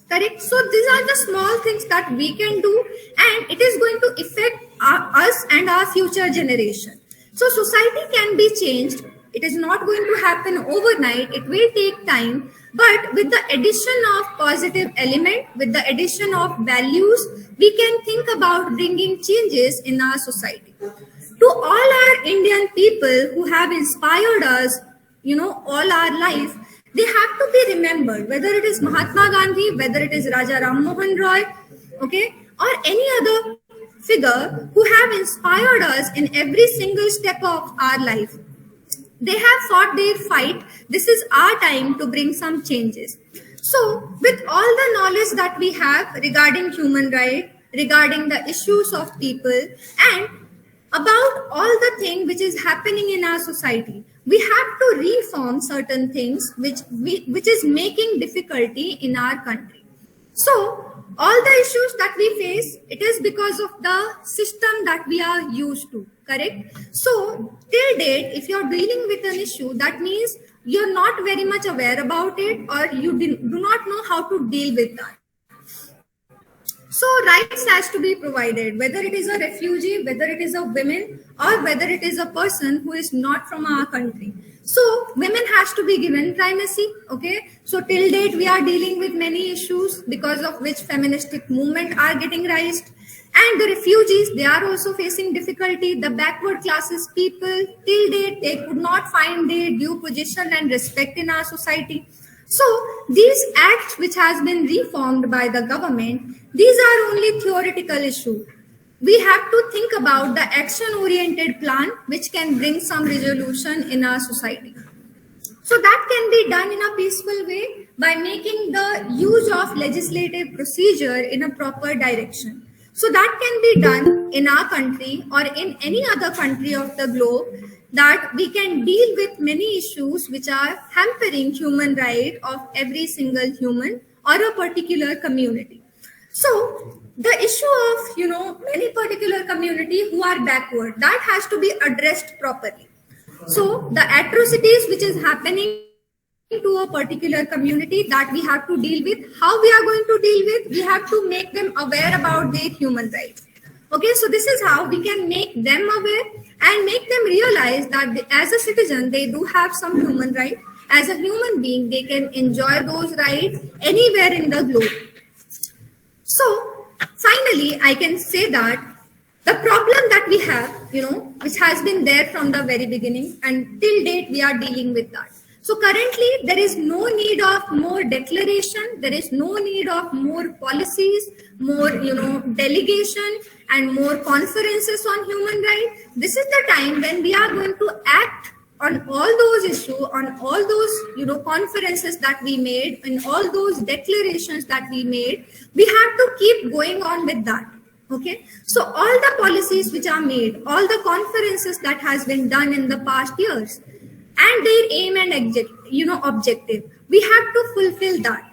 Correct? So these are the small things that we can do, and it is going to affect us and our future generation. So society can be changed. It is not going to happen overnight. It will take time. But with the addition of positive element, with the addition of values, we can think about bringing changes in our society. To all our Indian people who have inspired us, all our life, they have to be remembered, whether it is Mahatma Gandhi, whether it is Raja Ram Mohan Roy, okay, or any other figure who have inspired us in every single step of our life. They have fought their fight. This is our time to bring some changes. So, with all the knowledge that we have regarding human rights, regarding the issues of people, and about all the things which is happening in our society, we have to reform certain things which is making difficulty in our country. So, all the issues that we face, it is because of the system that we are used to, correct? So, till date, if you're dealing with an issue, that means you're not very much aware about it, or you do not know how to deal with that. So rights has to be provided, whether it is a refugee, whether it is a woman, or whether it is a person who is not from our country. So women has to be given primacy, okay? So till date, we are dealing with many issues because of which feministic movement are getting raised. And the refugees, they are also facing difficulty. The backward classes people, till date, they could not find their due position and respect in our society. So these acts which has been reformed by the government, these are only theoretical issues. We have to think about the action-oriented plan which can bring some resolution in our society. So that can be done in a peaceful way by making the use of legislative procedure in a proper direction. So that can be done in our country or in any other country of the globe, that we can deal with many issues which are hampering human right of every single human or a particular community. So the issue of, any particular community who are backward, that has to be addressed properly. So the atrocities which is happening to a particular community, that we have to deal with. How we are going to deal with? We have to make them aware about their human rights. Okay, so this is how we can make them aware and make them realize that as a citizen, they do have some human rights. As a human being, they can enjoy those rights anywhere in the globe. So finally, I can say that the problem that we have, which has been there from the very beginning and till date, we are dealing with that. So currently, there is no need of more declaration. There is no need of more policies, more, delegation and more conferences on human rights. This is the time when we are going to act on all those issues, on all those, conferences that we made, and all those declarations that we made. We have to keep going on with that. Okay, so all the policies which are made, all the conferences that has been done in the past years, and their aim and objective, we have to fulfill that.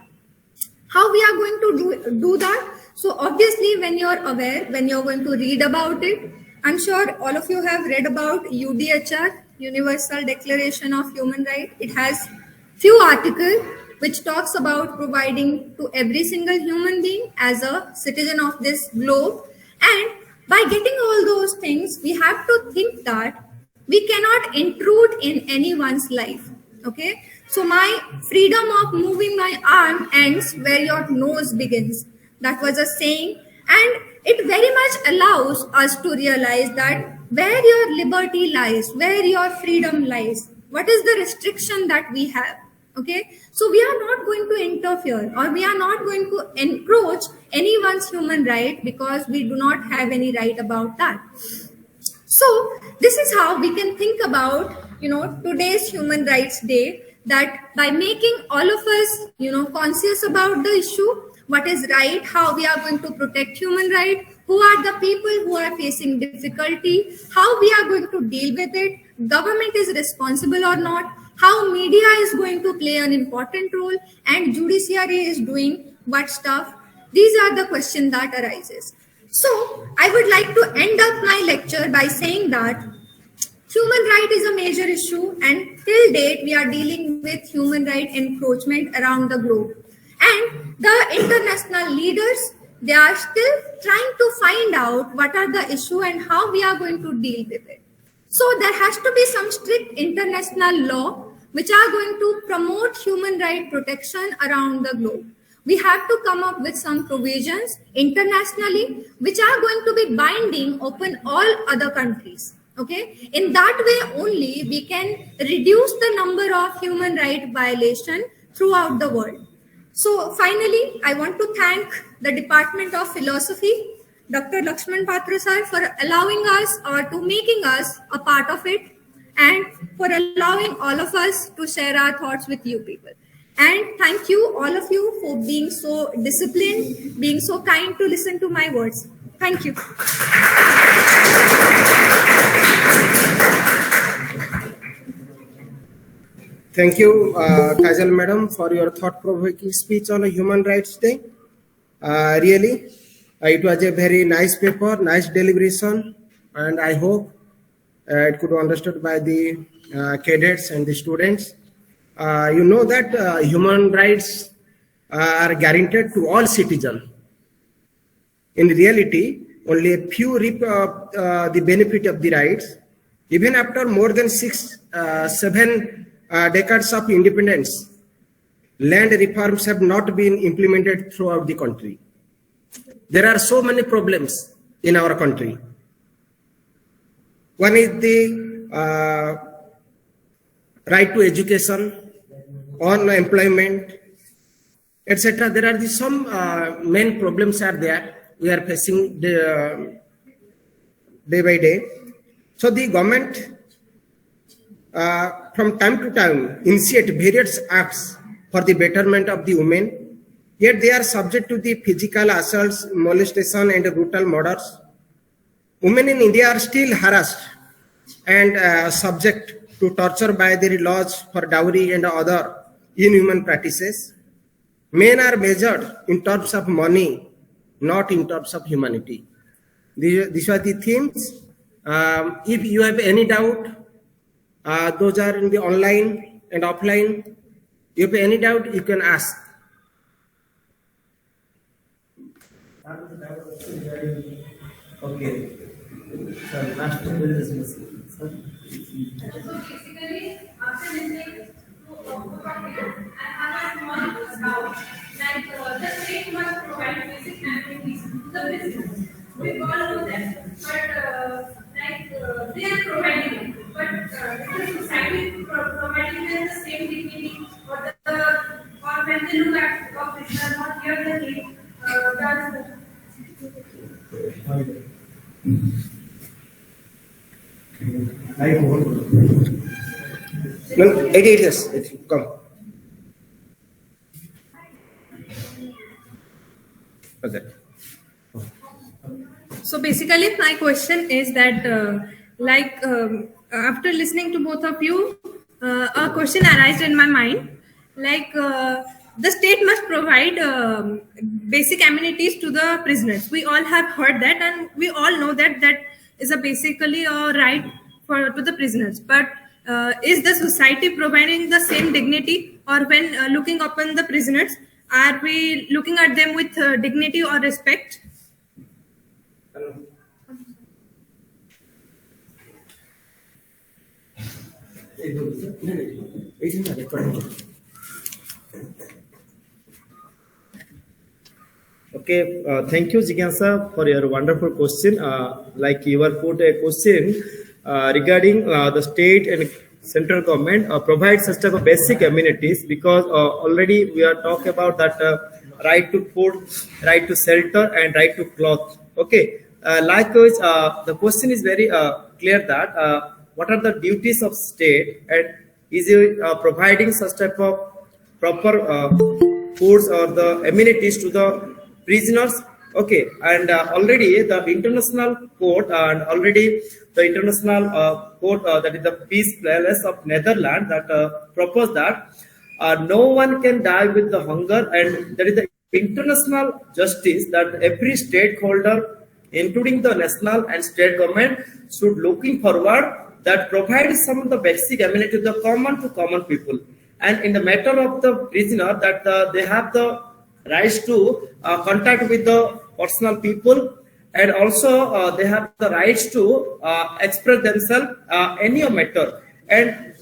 How we are going to do that? So obviously, when you're aware, when you're going to read about it, I'm sure all of you have read about UDHR, Universal Declaration of Human Rights. It has few articles which talks about providing to every single human being as a citizen of this globe. And by getting all those things, we have to think that we cannot intrude in anyone's life. Okay, so my freedom of moving my arm ends where your nose begins. That was a saying, and it very much allows us to realize that where your liberty lies, where your freedom lies, what is the restriction that we have. Okay, so we are not going to interfere, or we are not going to encroach anyone's human right, because we do not have any right about that. So this is how we can think about, today's Human Rights Day, that by making all of us, conscious about the issue, what is right, how we are going to protect human rights, who are the people who are facing difficulty, how we are going to deal with it, government is responsible or not, how media is going to play an important role, and judiciary is doing what stuff. These are the questions that arises. So I would like to end up my lecture by saying that human right is a major issue, and till date we are dealing with human right encroachment around the globe. And the international leaders, they are still trying to find out what are the issue and how we are going to deal with it. So there has to be some strict international law which are going to promote human right protection around the globe. We have to come up with some provisions internationally which are going to be binding upon all other countries. Okay, in that way only we can reduce the number of human right violation throughout the world. So finally, I want to thank the Department of Philosophy, Dr. Lakshman Patra sir, for allowing us or to making us a part of it, and for allowing all of us to share our thoughts with you people. And thank you, all of you, for being so disciplined, being so kind to listen to my words. Thank you. Thank you, Kajal Madam, for your thought-provoking speech on Human Rights Day. Really, it was a very nice paper, nice deliberation, and I hope it could be understood by the cadets and the students. You know that human rights are guaranteed to all citizens. In reality, only a few reap the benefit of the rights. Even after more than 7 decades of independence, land reforms have not been implemented throughout the country. There are so many problems in our country. One is the right to education, on employment, etc. There are some main problems are there we are facing day by day. So the government from time to time initiate various acts for the betterment of the women, yet they are subject to the physical assaults, molestation and brutal murders. Women in India are still harassed and subject to torture by their laws for dowry and other inhuman practices. Men are measured in terms of money, not in terms of humanity. These are the themes. If you have any doubt, those are in the online and offline. If you have any doubt, you can ask. Okay. Sir, last business. Sir. So basically, after listening to the topic, I have a small doubt. Like the state must provide basic amenities to the business. We all know that, but they are providing it. But the society providing them the same dignity, or when they look at the business, not hear the name, does. No, it is. Come. Okay. So basically, my question is that, after listening to both of you, a question arises in my mind. The state must provide basic amenities to the prisoners. We all have heard that, and we all know that that is basically a right to the prisoners. But is the society providing the same dignity, or when looking upon the prisoners, are we looking at them with dignity or respect? Okay, thank you, Jigyansa, for your wonderful question. Like you were put a question regarding the state and central government provide such type of basic amenities, because already we are talking about that right to food, right to shelter, and right to cloth. Okay, likewise, the question is very clear that what are the duties of state, and is it providing such type of proper foods or the amenities to the prisoners? Okay, and already the international court and already the international court, that is the Peace Palace of Netherlands, that proposed that no one can die with the hunger, and that is the international justice that every stakeholder, including the national and state government, should looking forward that provide some of the basic amenity to the common people. And in the matter of the prisoner, that they have the rights to contact with the personal people, and also they have the rights to express themselves any matter. And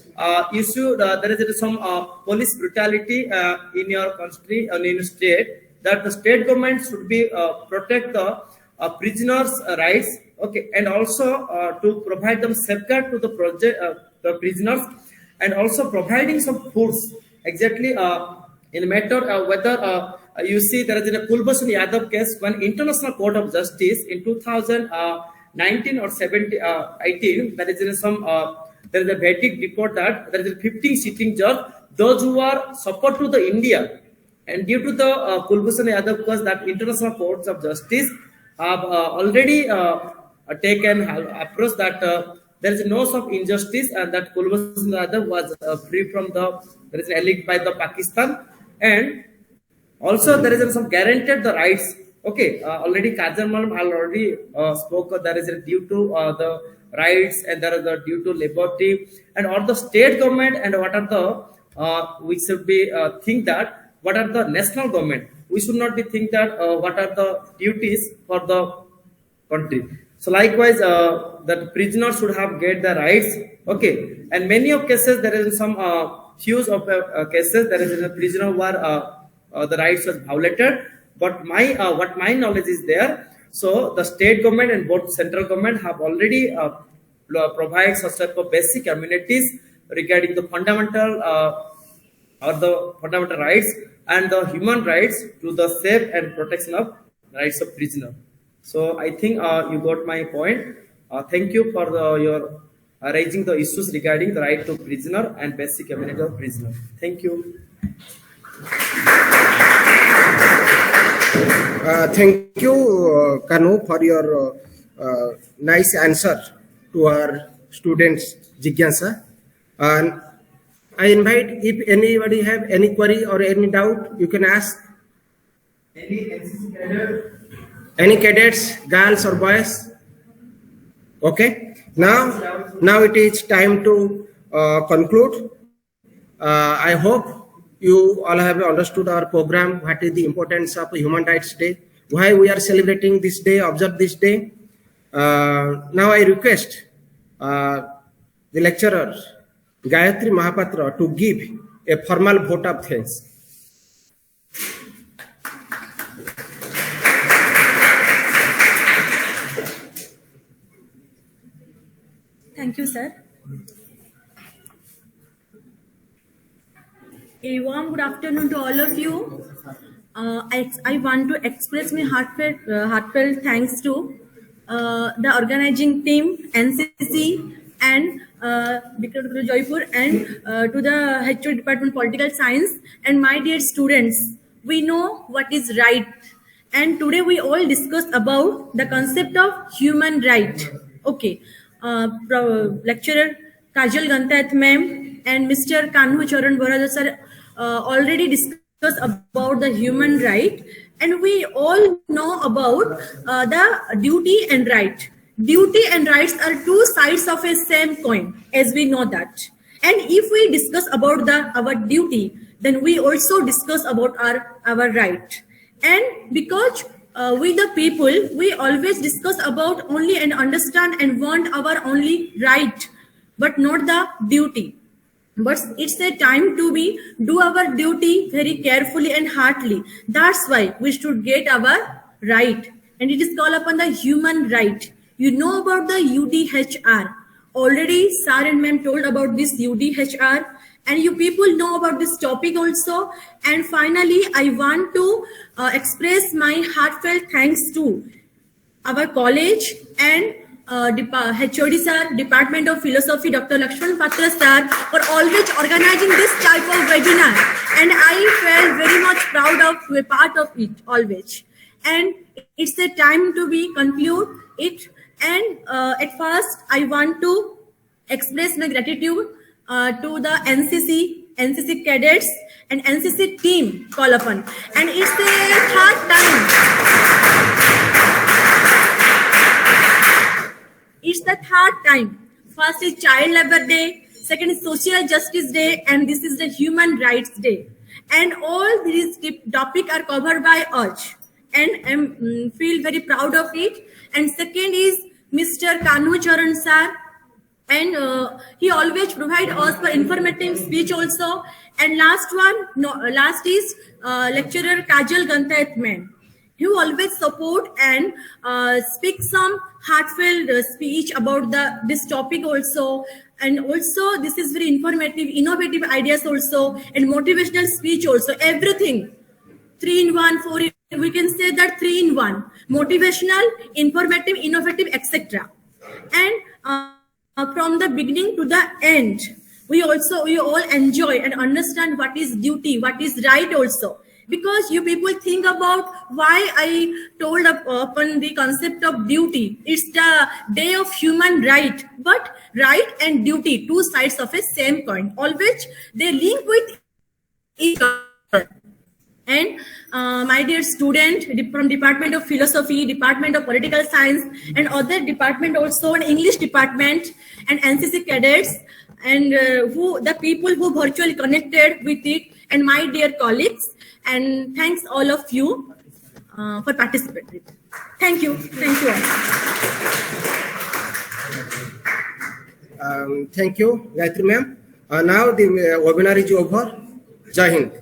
you should there is some police brutality in your country and in your state, that the state government should be protect the prisoners' rights, okay, and also to provide them safeguard to the the prisoners, and also providing some foods exactly in a matter whether you see there is in a Kulbhushan Yadav case, when International Court of Justice in 2019 or 18, there is in some there is a verdict report that there is a 15 sitting judge, those who are support to the India, and due to the Kulbhushan Yadav case, that International Courts of Justice have already taken approach that there is no of injustice, and that Kulbhushan Yadav was free from there is an alleged by the Pakistan, and also there is some guaranteed the rights. Okay, already Kajal Madam already spoke. There is a due to the rights, and there is a due to liberty, and all the state government, and what are the we should be think that what are the national government. We should not be think that what are the duties for the country. So likewise, that prisoners should have get the rights. Okay, and many of cases there is some few of cases there is a prisoner where the rights was violated. But my what my knowledge is there. So the state government and both central government have already provide such type of basic amenities regarding the fundamental or the fundamental rights and the human rights to the safe and protection of rights of prisoner. So I think you got my point. Thank you for your raising the issues regarding the right to prisoner and basic amenity of prisoner. Thank you. Thank you, Kanu, for your nice answer to our students' Jigyasa. And I invite, if anybody have any query or any doubt, you can ask. Any NCC cadet? Any cadets, girls or boys? Okay. Now it is time to conclude. I hope you all have understood our program, what is the importance of Human Rights Day, why we are celebrating this day, observe this day. Now I request the lecturer, Gayatri Mahapatra, to give a formal vote of thanks. Thank you, sir. A warm good afternoon to all of you. I want to express my heartfelt thanks to the organizing team, NCC, and Dr. Joypur, and to the HO Department Political Science, and my dear students. We know what is right, and today we all discuss about the concept of human right. Okay, lecturer Kajal Gantat ma'am and Mr. Kanhu Charan Borada sir already discussed about the human right, and we all know about the duty and right. Duty and rights are two sides of a same coin, as we know that. And if we discuss about our duty, then we also discuss about our right. And because we the people, we always discuss about only and understand and want our only right, but not the duty. But it's a time to do our duty very carefully and heartily. That's why we should get our right. And it is called upon the human right. You know about the UDHR. Already sir and ma'am told about this UDHR. And you people know about this topic also. And finally, I want to express my heartfelt thanks to our college and HOD sir, Department of Philosophy, Dr. Lakshman Patra sir, for always organizing this type of webinar. And I felt very much proud of to be part of it always. And it's a time to conclude it. And at first, I want to express my gratitude to the NCC cadets and NCC team call upon. And it's the third time. It's the third time. First is Child Labor Day, second is Social Justice Day, and this is the Human Rights Day. And all these topics are covered by us. And I feel very proud of it. And second is Mr. Kanu Charan sir, and he always provide us for informative speech also. And last is lecturer Kajal Gantayat man, who always support and speak some heartfelt speech about this topic also. And also this is very informative, innovative ideas also, and motivational speech also, everything. 3 in 1, 4 in, we can say that 3 in 1, motivational, informative, innovative, etc. And from the beginning to the end, we all enjoy and understand what is duty, what is right also. Because you people think about why I told upon the concept of duty. It's the day of human right, but right and duty, two sides of a same coin. Always they link with each other. And my dear student from Department of Philosophy, Department of Political Science, and other department also, and English department, and NCC cadets, and the people who virtually connected with it, and my dear colleagues, and thanks all of you for participating. Thank you all. Thank you, Gayatri ma'am. Now the webinar is over. Jai Hind.